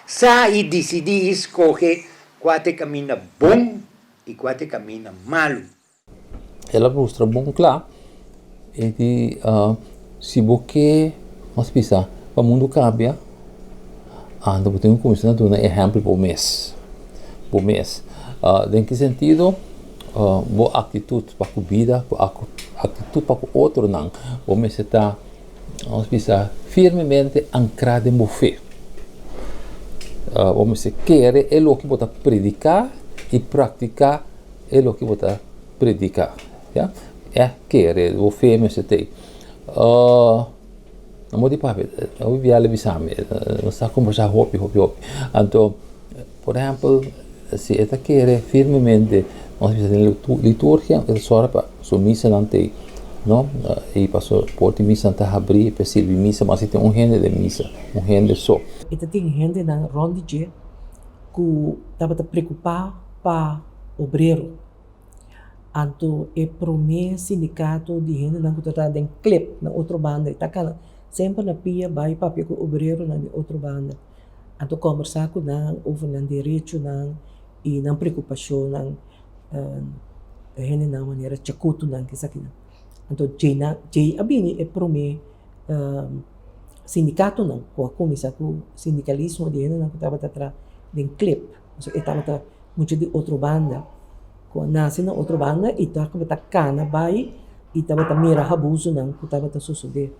sai decidir escolher qual te cammina bom e qual te cammina malo. Ela mostra bom claro e se você nós pensar o mundo cambia anda podemos começar a dar um exemplo por mês em que sentido boa atitude para a vida atitude para o outro não vamos estar vamos pensar firmemente ancrado em fé. Vamos querer é o que você predicar e praticar é o que você predicar. Yeah? É querer, o fé me se tem. Não vou dizer, eu vi a visão, não está conversar hopi. Então, por exemplo, se você querer firmemente, vamos pensar em liturgia, é só para sua missa não tem. No? E passou por missa tá abrir para servir missa, mas tem gente de missa, gente só. E tem gente na Rondige que estava preocupado para obreiro. Então, é promê sindicato de gente que está em clip na outra banda, está sempre na pia vai para o obreiro na outra banda. Então, conversar com nang over nang direito nang e nang preocupação nang gente na maneira chakuto nang que sakina. Então, jay abini é promê sindicato não, com a comissão com sindicalismo de gente não estava atrás de clip, estava muito de outra banda, com nasce na outra banda e estava cana vai e estava mira abuso não, que estava suceder.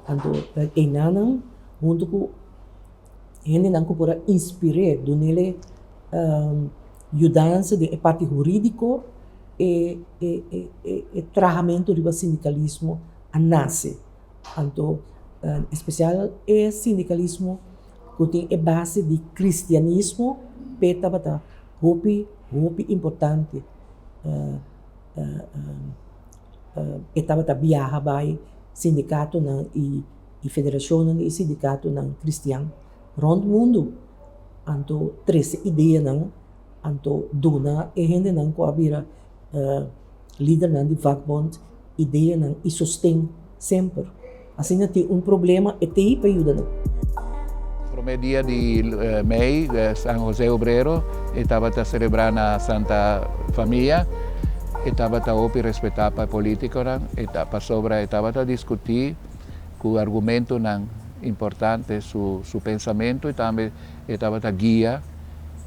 Então, e não junto com gente não para inspirar, do nele mudança de parte jurídico e tratamento do sindicalismo a nasce. Então, especial é sindicalismo que tem a base de cristianismo, petaba hopi importante. Estava viaja vai sindicato e federação e sindicato cristão rond mundo. Então, 13 ideias então dona e gente não coabira líder de vakbond ideia e sustém sempre. Assim tem problema e tem para ajudar. No dia de May, San José Obrero estava a celebrar na Santa Família, estava a respeitar a política, estava a discutir com argumento importante su pensamento e também estava a guiar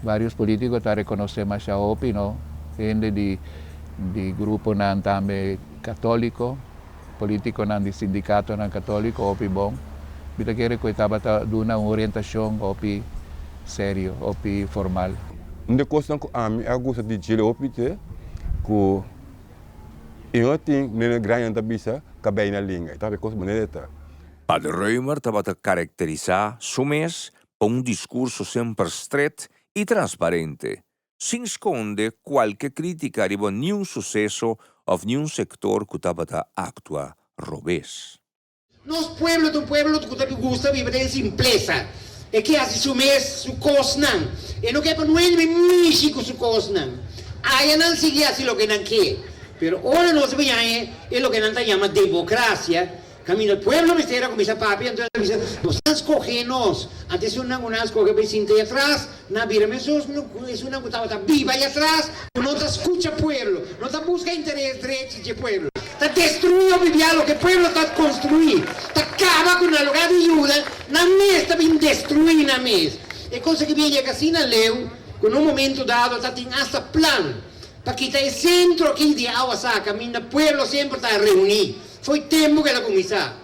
vários políticos a reconhecer mais a OPI, no? Gente de grupo também católico, político de sindicato católico, OPI bom. Kita kira que estava dando uma orientação OPI sério, OPI formal. De coisa que a mim gosta de dizer OPI que eu tenho uma grande bisa cabei na língua, tá? Coisa maneira. Padre Römer estava a caracterizar Sumés por discurso sempre estreito e transparente, sem esconder qualquer crítica a nenhum sucesso ou nenhum sector que estava a actuar robês. Nos pueblos do pueblo que gusta viver em simpleza. E que hace su mes, su cosnan. E não quer para nós muito chico su cosnan. Aí não sigue assim o que não quer. Pero ahora nós vemos é o que não chama democracia. Camino el pueblo me será con mis papi, entonces nos escogemos. Antes una escoge para sentar atrás, na virme es una que estaba viva ahí atrás, no te escucha pueblo, no te busca interés derecho de pueblo. está destruido lo que el pueblo está construido, está acaba con el lugar de ayuda, na mes está bien destruido na mes. É coisa que viene assim na leu, con un momento dado está tem hasta plan, para que el centro aqui de agua saca, o pueblo sempre está reunido. Foi tempo que ela começar.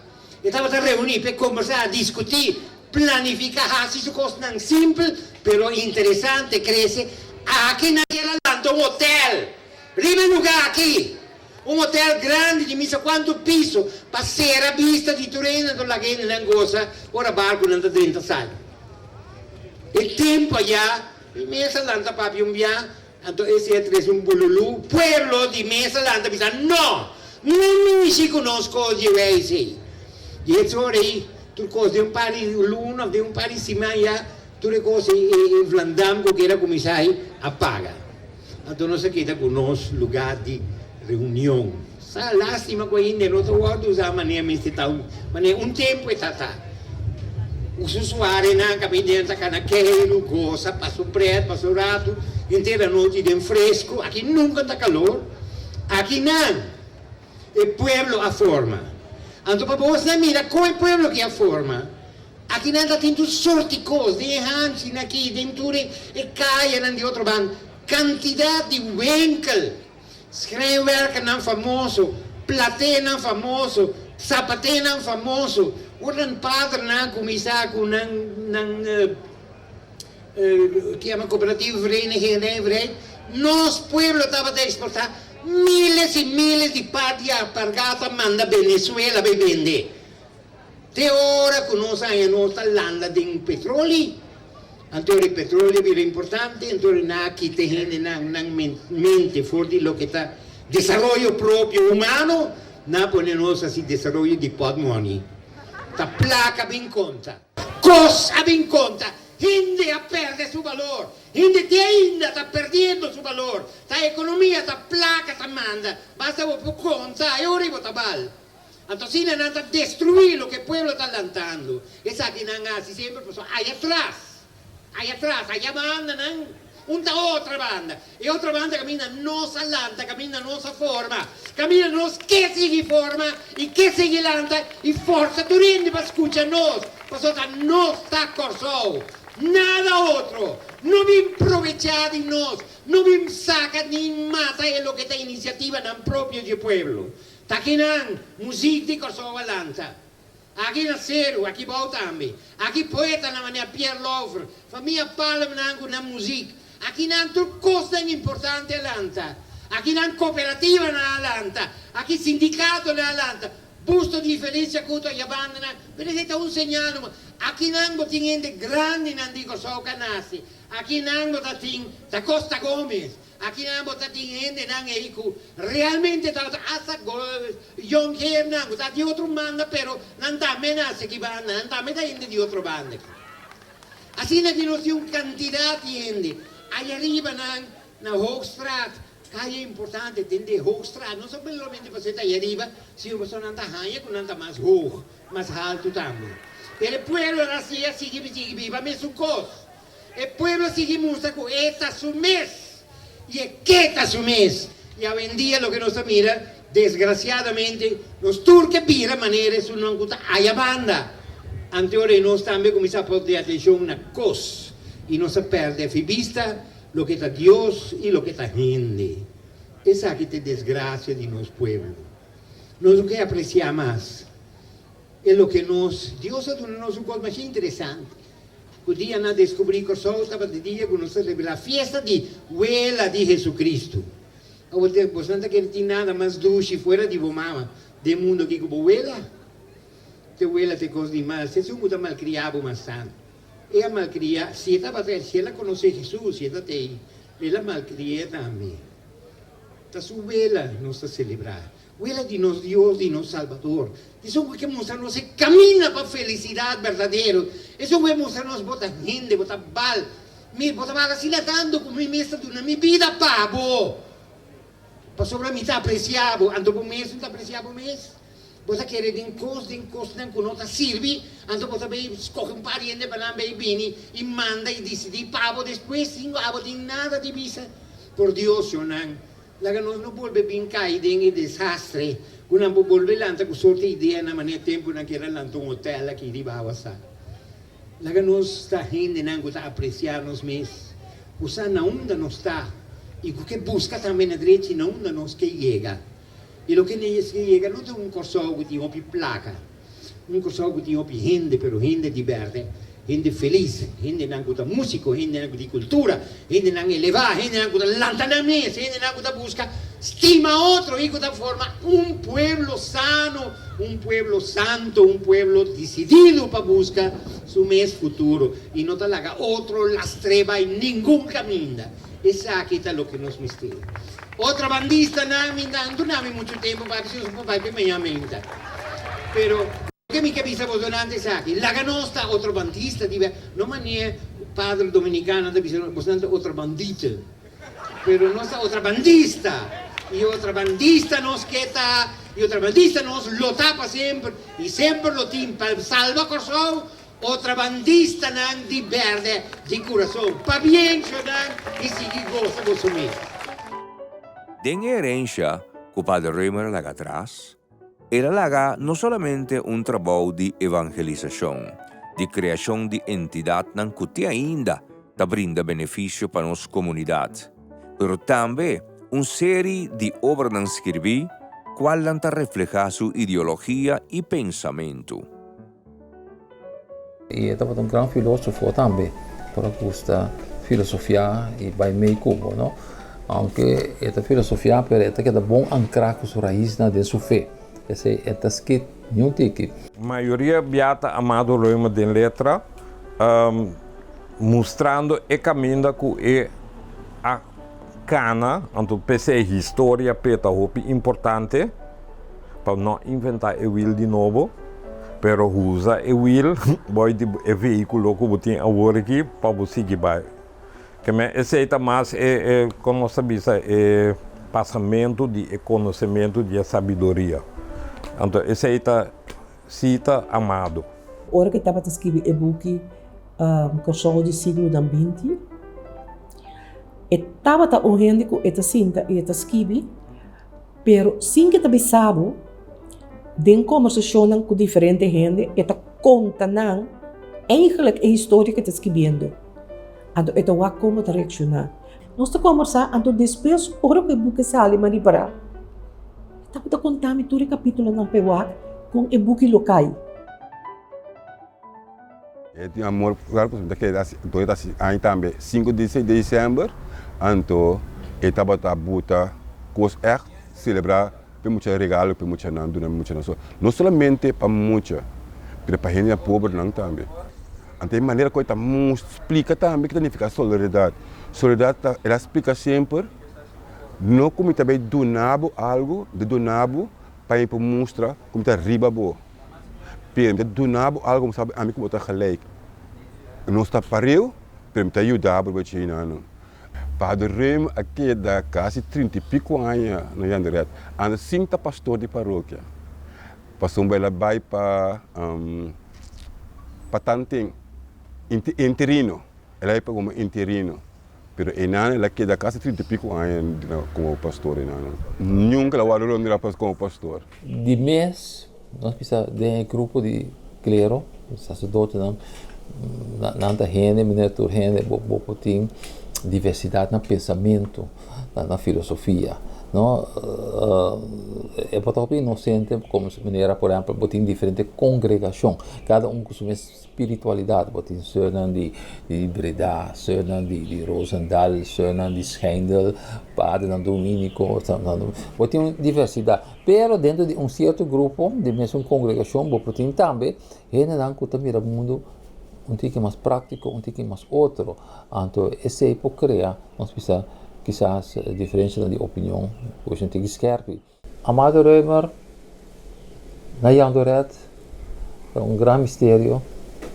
Estava a reunir para conversar, discutir, planificar, isso coisa não simples, pero interessante, cresce. Aqui naquela lanta um hotel, primeiro lugar aqui. Un hotel grande di misa quanto piso, passera vista di Torino, do laghetto in Angosa, ora barco non da dentro sai. Il tempo allá, mesa lanta papi un via, anto ese è un bululu, pueblo di mesa lanta bisa, no, non mi si conosco di weisi. Di ezzore, tu cose di un pari l'uno, di un pari simaya, tu le cose in Vlandam che era come sai, appaga. Anto non si chiede conosco lugar di reunião. Sa lástima com ainda no outro lado usar maneira mistitão, maneira tempo está. Os usuários na cabine canaqueiro, goza, passou preto, passou rato, inteira noite de fresco, aqui nunca está calor, aqui não. O pueblo a forma. Então para você mira qual é o pueblo que a forma. Aqui não está tendo sorte de coisas, de hansin aqui, dentro e caia de outro bando, quantidade de winkel. Schrijnwerken nan famoso, platé nan famoso, zapaté nan famoso, un padre nan comissario nan chiama cooperativa vereniging Nederland. Nos pueblo estaba de exportar miles y miles de patria apargata manda Venezuela per vende. Te ora conosciamo la nostra landa di petrolio. Antori il petrolio è importante, antori naki te gente nan mente fuori lo che sta desarrollo proprio umano, na pone nostra si desarrollo di patrimoni. Ta placa ben conta, cosa ben conta, gente a perde su valor, gente te ainda sta perdendo su valor, ta economia ta placa ta manda, basta un conta e ora vota bal. Antosi non anda a destruire lo che il pueblo sta lanciando, e sa che non ha si sempre hai atrás. Allá atrás, allá mandan una otra banda, e otra banda camina nosa lanta, camina nosa forma, camina nos che si forma, e che si lanta, e forza tu rendi per scuccia nos, pasota nos sta corso, nada otro, non vi improvechate nos, non vi saca ni mata e lo che ta iniziativa non proprio di pueblo, ta che nan, musica di corso lanta. Aqui nasceram, aqui voltamos. Aqui poeta na maneira Pierre Louvre, família Palme na música. Aqui não tudo coisa importante na Lanta. Aqui não cooperativa na Lanta. Aqui sindicato na Lanta. Busto di Felizia Couto e Abandona. Vedete un segnale. Aqui não tem gente grande, não digo só canassi. Aqui não tem da Costa Gomes. Aqui não tem gente não é que realmente está essa young hair não está de outro banda, pero não está menos que banda, não está menos gente de outro banda. Assim que nós temos quantidade de gente. Aí arriba na Hoogstraat, que é importante entender Hoogstraat, não só pelo menos você está aí arriba, se você não está raia, não está mais hoog, mais alto também. Pero o pueblo assim sigue viva mesmo coisa. O pueblo sigue mostra com esta su mês. Y es que está su mes. Y hoy en día lo que nos mira, desgraciadamente, los turques pira manera su non gusta haya banda. Ante ora noi también cominciamo a poner atención una cosa y no se perde de vista lo que está Dios y lo que está gente. Esa que te desgracia de nuestro pueblo. Nos lo que aprecia más es lo que Dios ha dado una cosa más interesante. Un dia nós descobrimos que só estava de dia quando celebra a festa de Huela de Jesucristo. Você não quer nada mais doce fora de mama, do mundo que como Huela. Te Huela te coisa de mal, se é um malcriado mas santo. E a malcria, se ela conhece Jesus, se ela tem, ela malcria também. Está sua Huela nós está celebrar. Huela de nosso Deus, de nosso Salvador. Isso é que mostra-nos que camina para a felicidade verdadeira. Isso é que mostra-nos botar gente, botar bal. Botar bal assim dando como mestre de uma vida, pabo. Para sobre a mim está apreciado, ando por mês, não está apreciado mês. Você quer de encosto, não conota, serve, ando você vai escolher um parente para não vir e manda e decide, pabo, depois, sem abo de nada de visa. Por Deus, eu não. Laga nós não volve brincar e dengue desastre. Quando não volve lança com sorte ideia na maneira tempo naquela lança um hotel aqui de Bawasa. Laga nós está rindo não está apreciar nos mês. Usa na onda nós está e o que busca também na direita na onda nós que chega. E o que chega não tem um corso que tem uma placa. Un corso che ti opi gente, però gente diversa, gente felice, gente nanco da musico, gente nanco di cultura, gente nanco elevata, gente nanco da lontanamento, gente nanco da busca, stima otro, y da forma un pueblo sano, un pueblo santo, un pueblo decidido para buscar su mes futuro, y no te haga otro lastreba en ningún camino. Esa aquí está lo que nos mistera. Otra bandista, no hay mucho tiempo para que se ocupe de mi mente. Pero che mi capisce donante sacchi, la canosta otro bandista, no manie padre dominicano, bisogna otro bandita, però nostra otra bandista, y otra bandista nos queda, y otra bandista nos lo tapa sempre, y sempre lo timpa, salva corazón, otra bandista nan di verde, di corazón, pa bien nan, y sigue goza con su mismo. Den herencia, que Padre Römer laga atrás, era laga no solamente un trabalho de evangelização, de criação de entidade nan que ainda da brinda benefício para nossa comunidade, pero também série de obras nan escrevi qual lanta reflejar sua ideologia e pensamento. E estava um grande filósofo também, para questa filosofia e vai meio cubo, não? Aunque esta filosofia per esta que é bom ancrar com sua raiz na de sua fé. Esse é tasquet nenhum tique. A maioria beata Amado Römer de letra, mostrando o caminho que é a cana, então pese a história peta hopi importante para não inventar o will de novo, pero usa o will boy de veículo que você tem agora aqui para você seguir vai. Que me aceita mais como sabe é passamento de conhecimento de sabedoria. Então, esse aí cita Amado. Ora que estava a escrever o book corso do século XX, estava a orrendo com esta cinta e esta escrever, pero sem que também sabe, de conversação com diferente gente, esta conta não, eigenlijk a história que está escrevendo. Então, esta vai como reaccionar. Nós estamos conversando, então depois, ora que o book sai, mas para estava a contar todo o capítulo na Pewak com o book local. Eu tenho amor, claro, porque aí também, 5 de dezembro, então, eu estava a botar coisas celebrar para muitos regalos, para muitos não, não somente para muitos, mas para gente pobre não também. Então, de maneira que eu explica também que significa solidariedade. Solidariedade, ela explica sempre. Não como também donava algo, de donava para ir para mostrar como está riba boa. Pero donava algo como sabe a mim como está gelijk. Não está pariu, pero está ajudava para o não. Padre Römer aqui da quase 30 e pico anos no Jandaret, anda 5 pastor de paróquia. Passou um belo vai para Tanting, interino. Ela é como interino. Pero enana ela queda quase 30 e pico anos como pastor enana. Nunca ela vai como pastor. De mês, nós precisamos de um grupo de clero, sacerdote, não da gente, miniatura gente, tem diversidade no pensamento, na filosofia. Não é para inocente como maneira, por exemplo, tem diferente congregação, cada com sua espiritualidade, tem Sören de Breda, Sören de Rosendal, Sören de Schijndel, Padre Dominico, tem uma diversidade. Pero dentro de certo grupo, de mesma congregação, tem também, gente que também o mundo tique mais prático, tique mais outro. Então, esse é para criar, nós precisamos quizás diferença de opinião, que a gente tem que escrever. Amado Römer, na Jandaret, é grande mistério,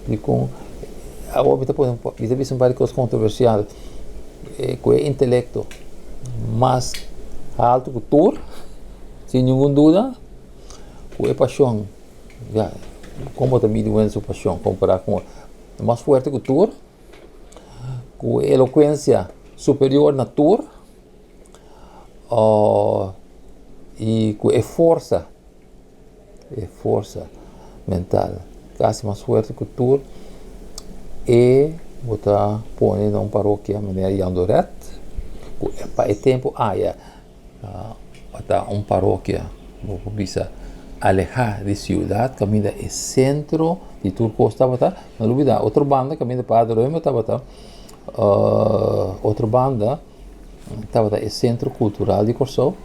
de com a óbvio pode ser várias coisas controversiais, com o intelecto mais alto que tudo, sem nenhuma dúvida, com a paixão, como também doendo sua paixão, comparado com mais forte que tudo, com a eloquência superior na tour, e com força mental, quase mais forte que tudo, e botar põe numa paróquia maneira Yandoret, para o tempo botar uma paróquia, bisa alejar de ciudad, caminha é centro de Turco estava tá, não dúvida, outra banda caminha para Roma estava tá, outra banda estava é centro cultural de Corsou,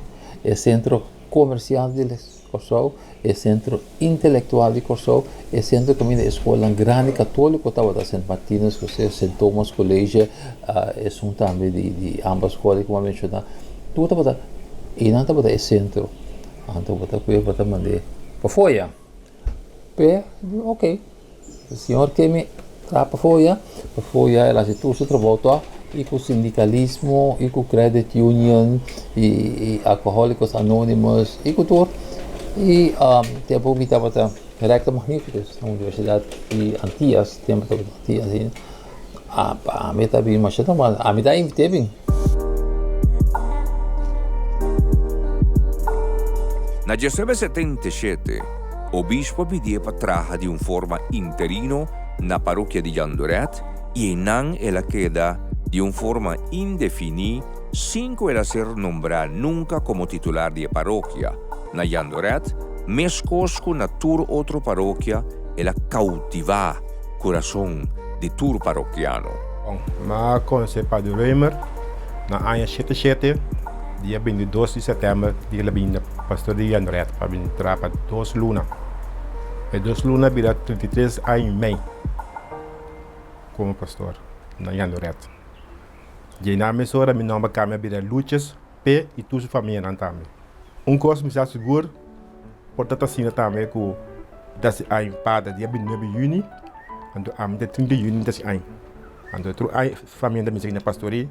é centro comercial de Corsou, é centro intelectual de Corsou, é centro caminho da escola grande católica, estava da St. Martinez, St. Thomas College, é um também de ambas escolas, como eu mencionei, tudo estava e não estava é centro, então estava mandar para fora, ok, o senhor que me traz para fora, ela se tudo se trabalha e com o sindicalismo, e com o credit union, e alcoólicos anônimos, e com tudo. E depois estava recta magníficos na Universidade de Antillas, tempo de Antillas. A mim está bem, mas a mim está invitado. Na 1977, o bispo pediu para trabalhar de uma forma interino na paróquia de Yandoret e não ela queda de uma forma indefinida sem ela ser nombrada nunca como titular de paróquia. Na Yandoret, mescos com a tur outra paróquia, ela cautiva o coração de tur paroquiano. Bom, mas conheci o Padre Römer na ano 77, dia 22 de setembro, dia da pastor de Yandoret, para vir para 2 lunas. E 2 lunas vira 33 anos e meio como pastor na Yandoret. E na emissora, meu nome é Bira Luches, P e toda a família também. Coisa me está seguro, portanto assim também que das aí para dia 29 de junho, então a minha 30 de junho das aí, então a família da minha pastoria,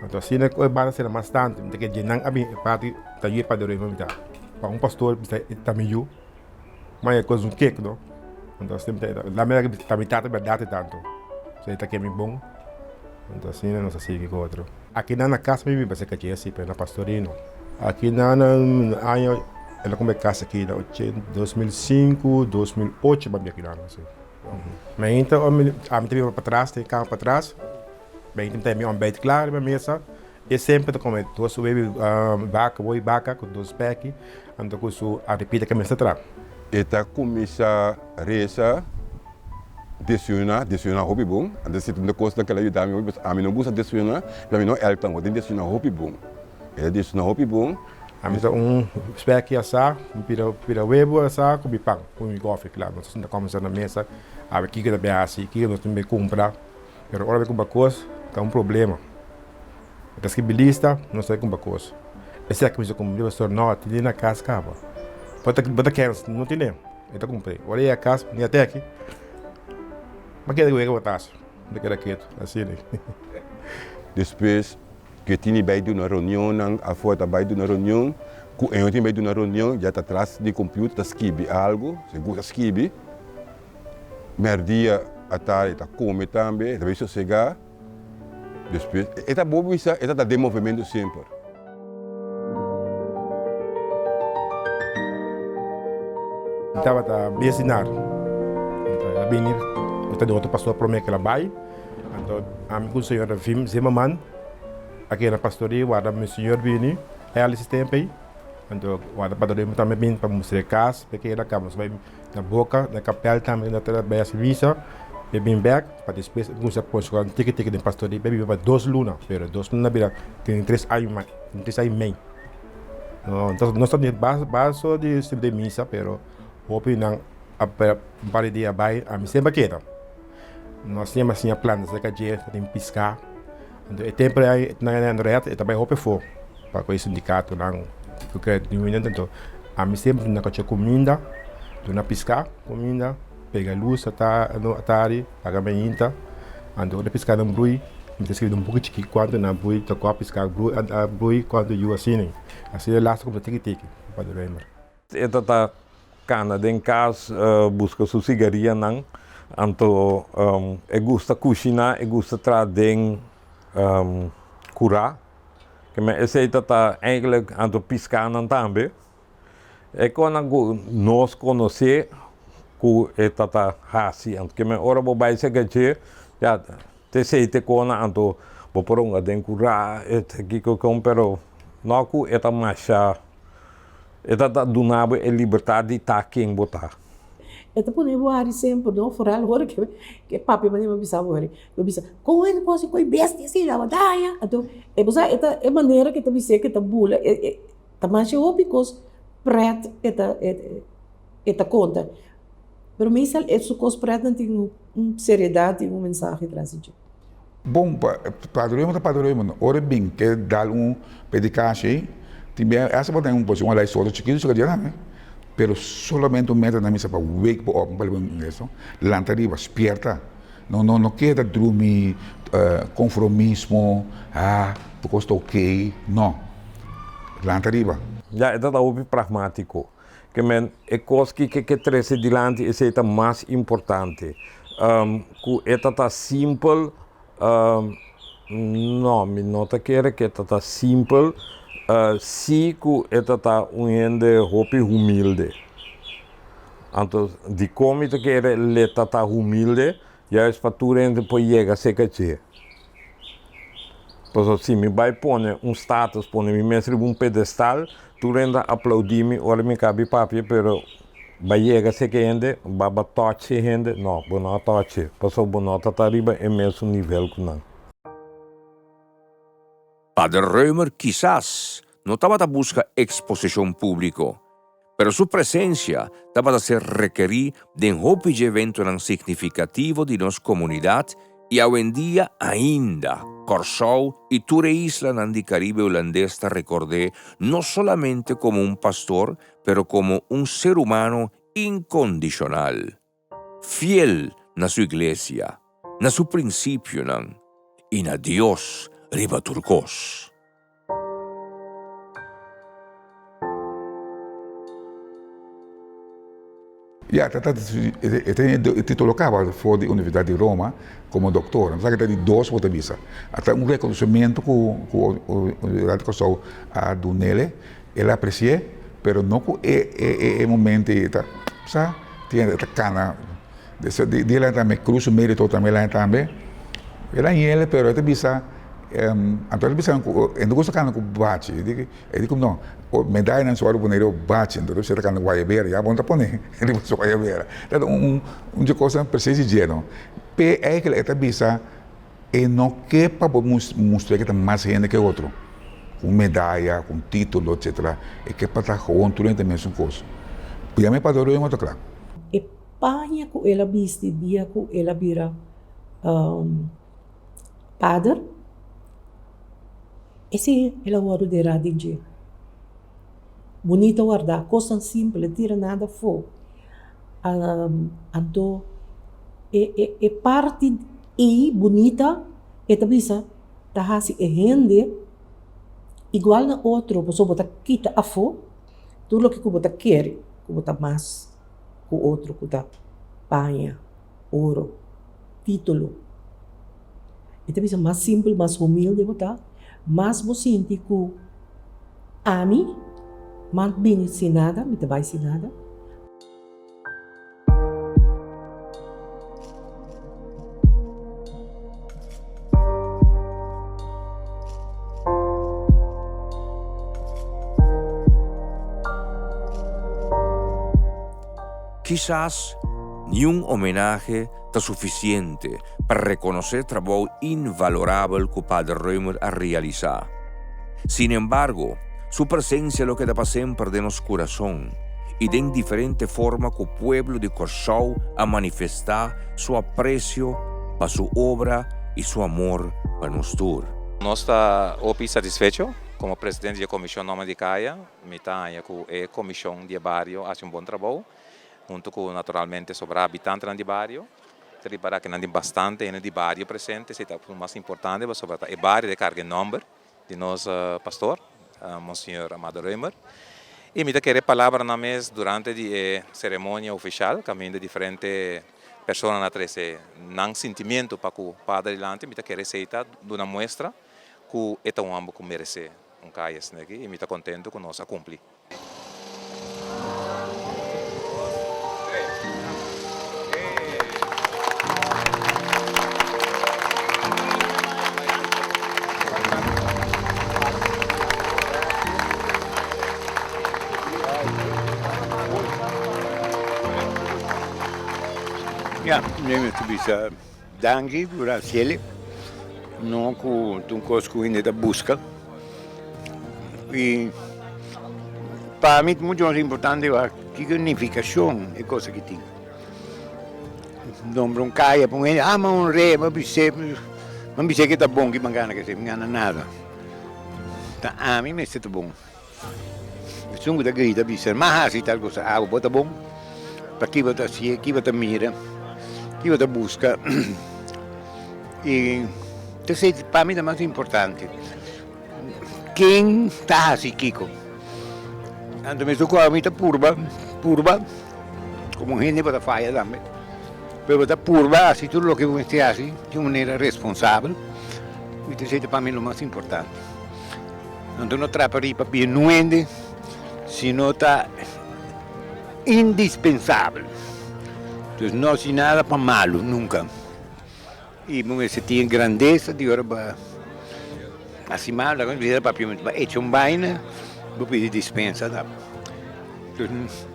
então assim é que vai ser mais tanto, porque já não há parte da ir para dormir muito, para pastor também eu, mas é coisa cake não, então assim lá mesmo também tá verdade tanto, isso está que é muito bom, então assim não sei que outro. Aqui na casa me vai ser que é assim para na pastoria não. Aqui na ano, ela come casa aqui em 2005, 2008, para aqui lá, assim. Mas então, a minha teve para trás, tem carro para trás, bem, tem meu ambiente claro, minha mesa, e sempre como duas vaca com 2 pés, então com isso a repita que me está atrás. Eta começa a reza, desciona hobby bom, a segunda coisa daquela ajuda a mim não gosta desciona, para mim não é tão, tem desciona hobby bom. Ele disse não hobby bom. A mim spec assar, pira huevo assar com pão, com gofe claro, nós ainda começamos na mesa, a ver que é bem assim, que nós temos que comprar, mas agora com coisa, é problema. Das que belista, não sei com coisa. Esse aqui me como professor não, tem na casa cava. Bota que não tem nem, eu comprei. Olha a casa, nem até aqui. Mas que é que eu botasse, daquela quieto, assim né. Depois que tinha vai de uma reunião, a foto vai de uma reunião, que eu tinha vai de uma reunião, já está atrás de computador, escreve algo, se gosta escreve, merdia a tarde, está come também, talvez sossegar, depois, esta boa isso, esta está de movimento sempre. Estava a me ensinar, então, a venir, eu tenho outro pastor para mim que ela vai, então, a mim com o senhor Vim Zimmermann, aqui na pastoria, o meu senhor vini, ela esse tempo aí, então o pastoria também vem para mostrar casa, porque ela acaba, vai na boca, na capela também, na terra serviço, bem back, para depois, você pode escolher um ticket de pastoria, bem para 2 lunas, pero 2 lunas vira, tem 3 anos e meio. Então, nós estamos base de missa, pero hope não, para o dia vai, a mim sempre queda. Nós temos assim a planta, que tem piscar. Então, é tempo aí na Yandoret, e também hope for para o sindicato não, porque então a mim sempre na coisa comida, do na piscar comida, pega luz até no tarde, paga menina, ando de piscar no brui, me escreve um pouco de quando na brui, toco a piscar brui quando eu assim é laço como tique para o Römer. Esta tá cana em casa busca sua cigaria não, então gosta cozinhar, gosta trazer curar, que me aceita tá eigenlijk aan het piscanan também. É quando nós conhecer que é tata hasi, que me ora bo vai ser que já te sei te quando anto bo poronga den cura et que com pero não que é ta macha é tata dunabo é liberdade de tá quem botar. Ito po niyo hari sempre, no? Foral, hora que papi man yung mabisa mo hari. Mabisa, kung ano po si ko'y bestia sila, wadaya. Ato, bosa, ita, maneira que ita bisa, que ita bula, taman siya because pret, ita conta. Pero minsan, ito kos pret não tem seriedade e mensagem atrás disso. Bom, padrão, ora bem, que dá pedicagem, também essa pode ter posição lá só chiquito, chega de lá, né? Pero solamente un metro na mesa para wake po up para eso lanta riba spierta no queda dormir conformismo porque estou ok não lanta riba já é da obi pragmático que men é coisa que trece dilante é a mais importante que é tata simples não me nota que é tata simples si que é tata gente hopi humilde. Então, de como te quer le tata humilde, já é para tu rende por chegar a ser que Por se me vai pôr status, pôr me mestre pedestal, tu rende aplaudir-me, olha me cabe papi, pero vai chegar a ser que gente, baba toche gente, não, não toche, passou bono tata riba é mesmo nível que não. Padre Römer quizás no estaba a buscar exposición público, pero su presencia estaba a ser requerir de un evento significativo de nuestra comunidad y hoy en día ainda Curaçao y toda isla del Caribe holandés te recordé no solamente como un pastor, pero como un ser humano incondicional, fiel na su iglesia, na su principio y na Dios riba turcos. Ja, ele titulava for da Universidade de Roma como doutor. Não sabe que tem dois outras visas. Até reconhecimento que a Universidade de Curaçao a do nele, ele aprecia, mas não que é momento sabe, tem essa cana. Dele também cruz o mérito também lá também. Ele é ele, mas essa visa então ele pensa em duas canas com bate. Ele diz não, medalha não só o boneiro bate, então você está com guaiabeira, já bom tá poner, ele pôs guaiabeira. Então de coisa precisa de não. Pe é que ele pensa e não quer para mostrar que tem mais gente que outro, com medalha, com título, etc. E que para estar junto durante a mesma coisa. Já me padrou muito claro. E panha com ela viste dia com ela vira padre. Esse é o hora de radinha. Bonito guardar, coisa simples, tira nada fogo. Então, é parte e bonita, e também tá assim, é rende igual na outro, você botar quita a fogo, tudo o que você quer, que botar mais, com o outro, que tá panha, ouro, título. E também mais simples, mais humilde, botar. Mas você sente que a mim, mas bem ensinada, me vai ensinada. Quizás nenhum homenaje está suficiente para reconocer el trabajo invalorable que Padre Römer ha realizado. Sin embargo, su presencia es lo que da para siempre de nuestro corazón y de diferente forma que el pueblo de Curaçao ha manifestado su aprecio para su obra y su amor para nosotros. Nós estamos satisfeitos como presidente da Comissão Nome de Caia, mitad com a Comissão de Barrio faz bom trabalho, junto com naturalmente sobre habitantes do bairro. Para que não tem bastante de barrio presente, se o mais importante é sobre o barrio de carga number de nosso pastor, Monsenhor Amado Römer. E me querer palavra na mesa durante a cerimônia oficial, caminho de diferentes pessoas na trece, não sentimento para o padre delante, me querer aceitar de uma mostra que é tão ambo que merece caia aqui e me está contente com nós a cumprir. Ja, neem tu bisa dangi graciele. Não com um cosco ainda da busca. E para mim muito mais importante é que unificação é coisa que tem. Não broncaia com ele, mas um rei, mas bisa que tá bom que mangana que se engana nada. Tá a mim me está bom. Sungo da grita bisa, mas se tal coisa, bota bom. Para que bota se, que bota mira. Que eu busca e para mim é mais importante quem está assim Kiko então me estou a mim tá purba como gente para fazer também pero tá purba assim tudo o que você assim de maneira responsável e te sei para mim o mais importante não trata para bem nuende sino tá indispensável. Entonces no hay nada para malo, nunca. Y se tiene grandeza de ahora para así mal, la cosa para hecho un vaina, voy a pedir dispensa. Entonces,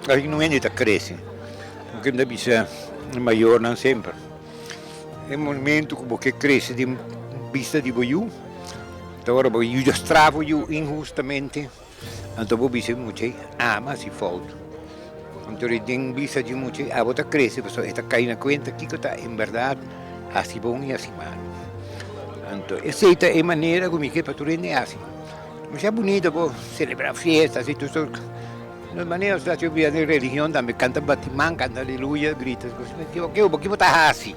así no es que crece, porque debe ser mayor no siempre. Es un momento como que crece de vista de voy ahora voy yo estravo yo injustamente, entonces voy a ser mucho ama si falta. Entonces, en vista de mucho, a vos crece, pues está cayendo cuenta que está en verdad así bueno y así malo. Entonces, esta es la manera como que para tu rende así. Mas é bonito, vou celebrar fiestas e tudo. Nas maneiras da tua religião também canta batimão, canta aleluia, grita. Que botar assim?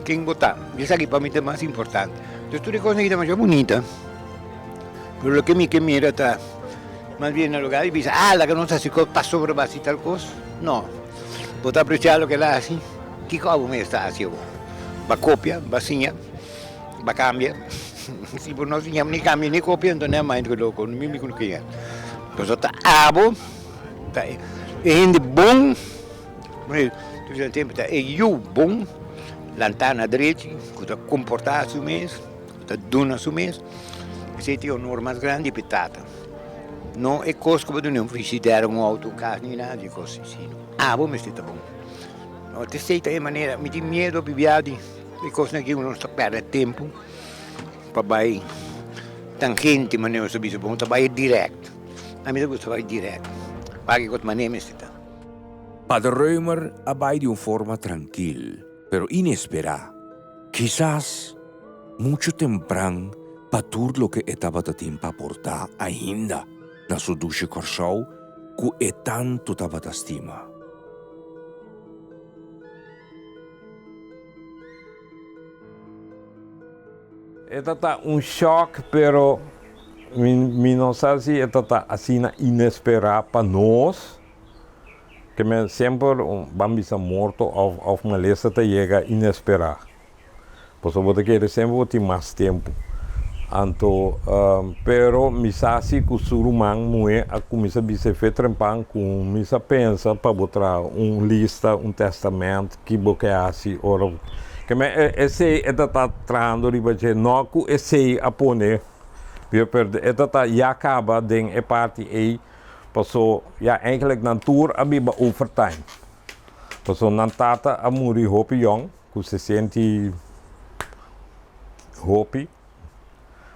Quem botar? Isso aqui para mim é mais importante. Então, tudo é coisa que é mais bonita. Mas o que me mira está más bien en lugar de dice, la que no se pasó sobre base tal cosa. No. Vos apreciar lo que la hace. ¿Qué cómo me está haciendo? Va copia, va seña, va cambia. Si vos no seña ni cambia ni copia, entonces es más que loco, no me con que. Entonces está abo, está gente bom. Tu já tempo está eu bom, lantana direita, que está comportar su mês, que está dona su mês. Esse é o honor mais grande pitata. Não é coisa que não fizeram um auto, um carro, nem nada de coisa assim. Vou me estar bom. Não te sei de maneira, me tem medo de viagem, de coisa que não está perdendo tempo, para vai tangente, mas não sabia bom, para vai direto. A mim gosta vai direto. Para que coisa maneira me está. Padre Römer vai de uma forma tranquila, pero inesperada. Quizás muito temprano para tudo o que estava tentando para portar ainda na sua ducha coração que é tanto estava a estima. Está choque, pero mi não sei se está assim inesperado para nós, que sempre vamos a morto ou uma lista que chega inesperado. Por isso, eu quero sempre ter mais tempo. Então, pero misasi que o ser humano é a começar a se fazer trempar com misa pensa para botar lista, testamento que você assim ora que esse está trando riba de não que esse a poner wir per está já acaba den é parte aí passou já eigenlijk na tour a biba overtime passou na tata a muri hopi young que se sente hopi.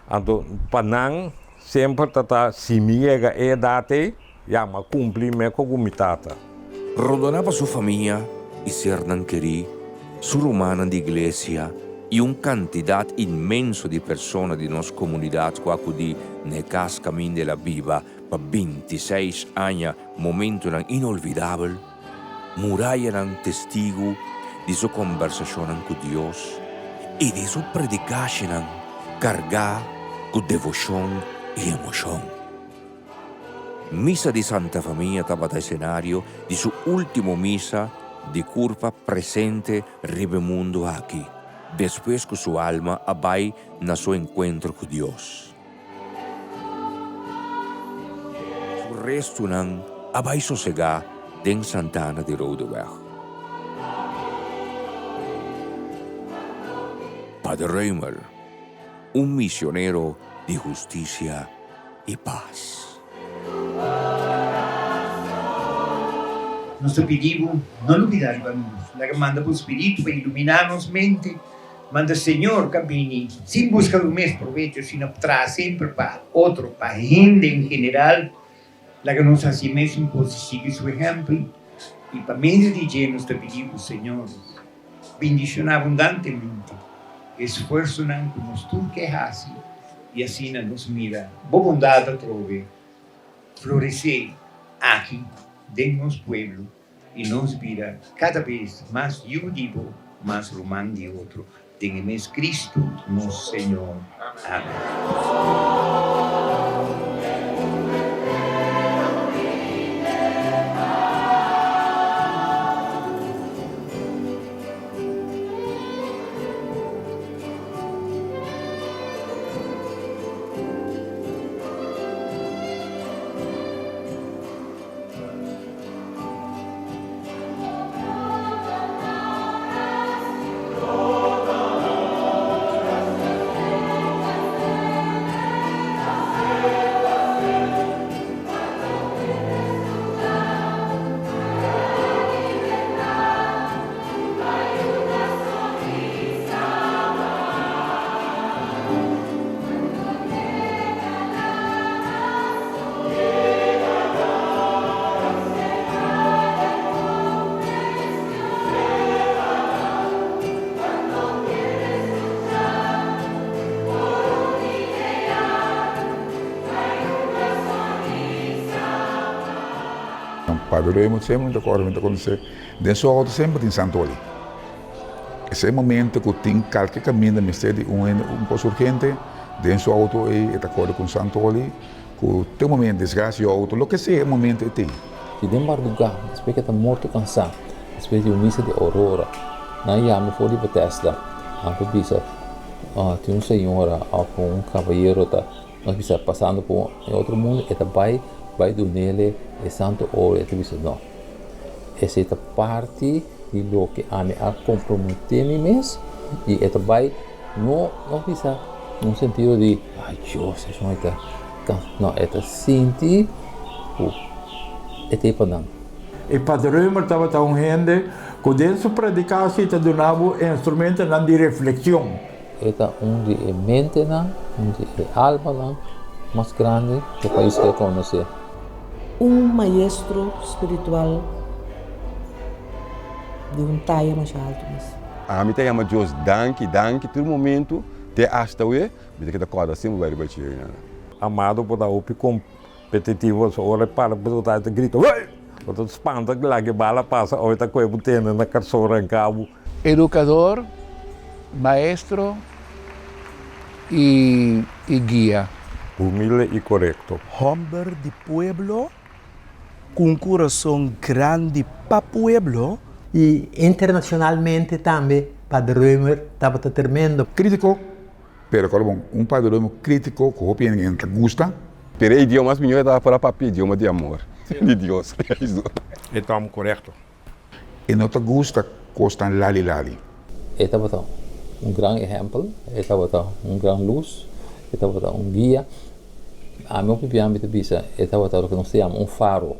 Então, panang sempre tata simiega e date, já ma cumpri me cogumitata. Rodonava sua família e ser não queria, sua romana de igreja e quantidade imenso de pessoas de nossa comunidade que acudi na casa caminho de la Viva para 26 anos, momento inolvidável, muralha testigo de sua conversação com Deus e de sua predicação carregada com devoção e emoção. Missa de Santa Famiglia estava no cenário de sua última missa de curva presente Ribemundo aqui, después que su alma abay na su encuentro con Dios. Su resto nang abay sosega den Santana de Rodeweg. Padre Reumer, un misionero de justicia y paz. Nós pedimos, não olvidar, vamos, la que manda o Espírito para iluminar-nos mente, manda Senhor caminhe, sem buscar o mesmo proveito, sino traz sempre para outro, para a gente em geral, la que nos assim mesmo pode seguir seu exemplo, e para meio de dia nós pedimos, Senhor, bendição abundantemente, esforço não que nós tudo que faz, e assim nos mira, boa bondade trove, florescer aqui, de nosso pueblo e nos vira cada vez mais judivo, mais romano de outro. Tenhamos Cristo, nosso Senhor. Amém. Padre Reumer sempre muito acontecer. Dentro do auto sempre tem Santoli. Esse momento que tem qualquer caminho, mas tem coisa urgente, dentro do auto e de acordo com Santoli, que tem momento de desgaste do auto, o que seja o momento é tem. Se tem lugar, depois que está morto cansado, depois de missa de Aurora, na Yama foi de Bethesda, a bisa, tem senhora com cavalheiro, nós bisa passando por outro mundo, e vai do nele e santo ore e bisa não. Essa é a parte de lo que ame a comprometer mes e esta vai não bisa no sentido de ai Deus, isso não é sentir o é para E Padre Reumer estava tão gente que dentro predicar se te donava instrumento de reflexão. É de mente de alma mais grande que o país quer conhecer. Maestro espiritual de talla mais alto. A mim tem Deus danke, todo momento, até hasta hoje, me tem que acordar sempre vai rebatir. Amado por dar op competitivo, ora para botar de grito, oi! Quando espanta que lá que bala passa, hoje tá com botena na carçora em cabo. Educador, maestro e guia. Humilde e correto. Hombre de pueblo, com coração grande para pueblo. E internacionalmente também, Padre Reumer estava tremendo. Crítico, pero bom, Padre Reumer crítico, que opinião que gusta. Pero o idioma melhor estava para papi, idioma de amor, de Deus. Então, correto. E não te gusta, costa lali. Estava grande exemplo, estava grande luz, estava guia. A minha opinião é que nós chamamos faro.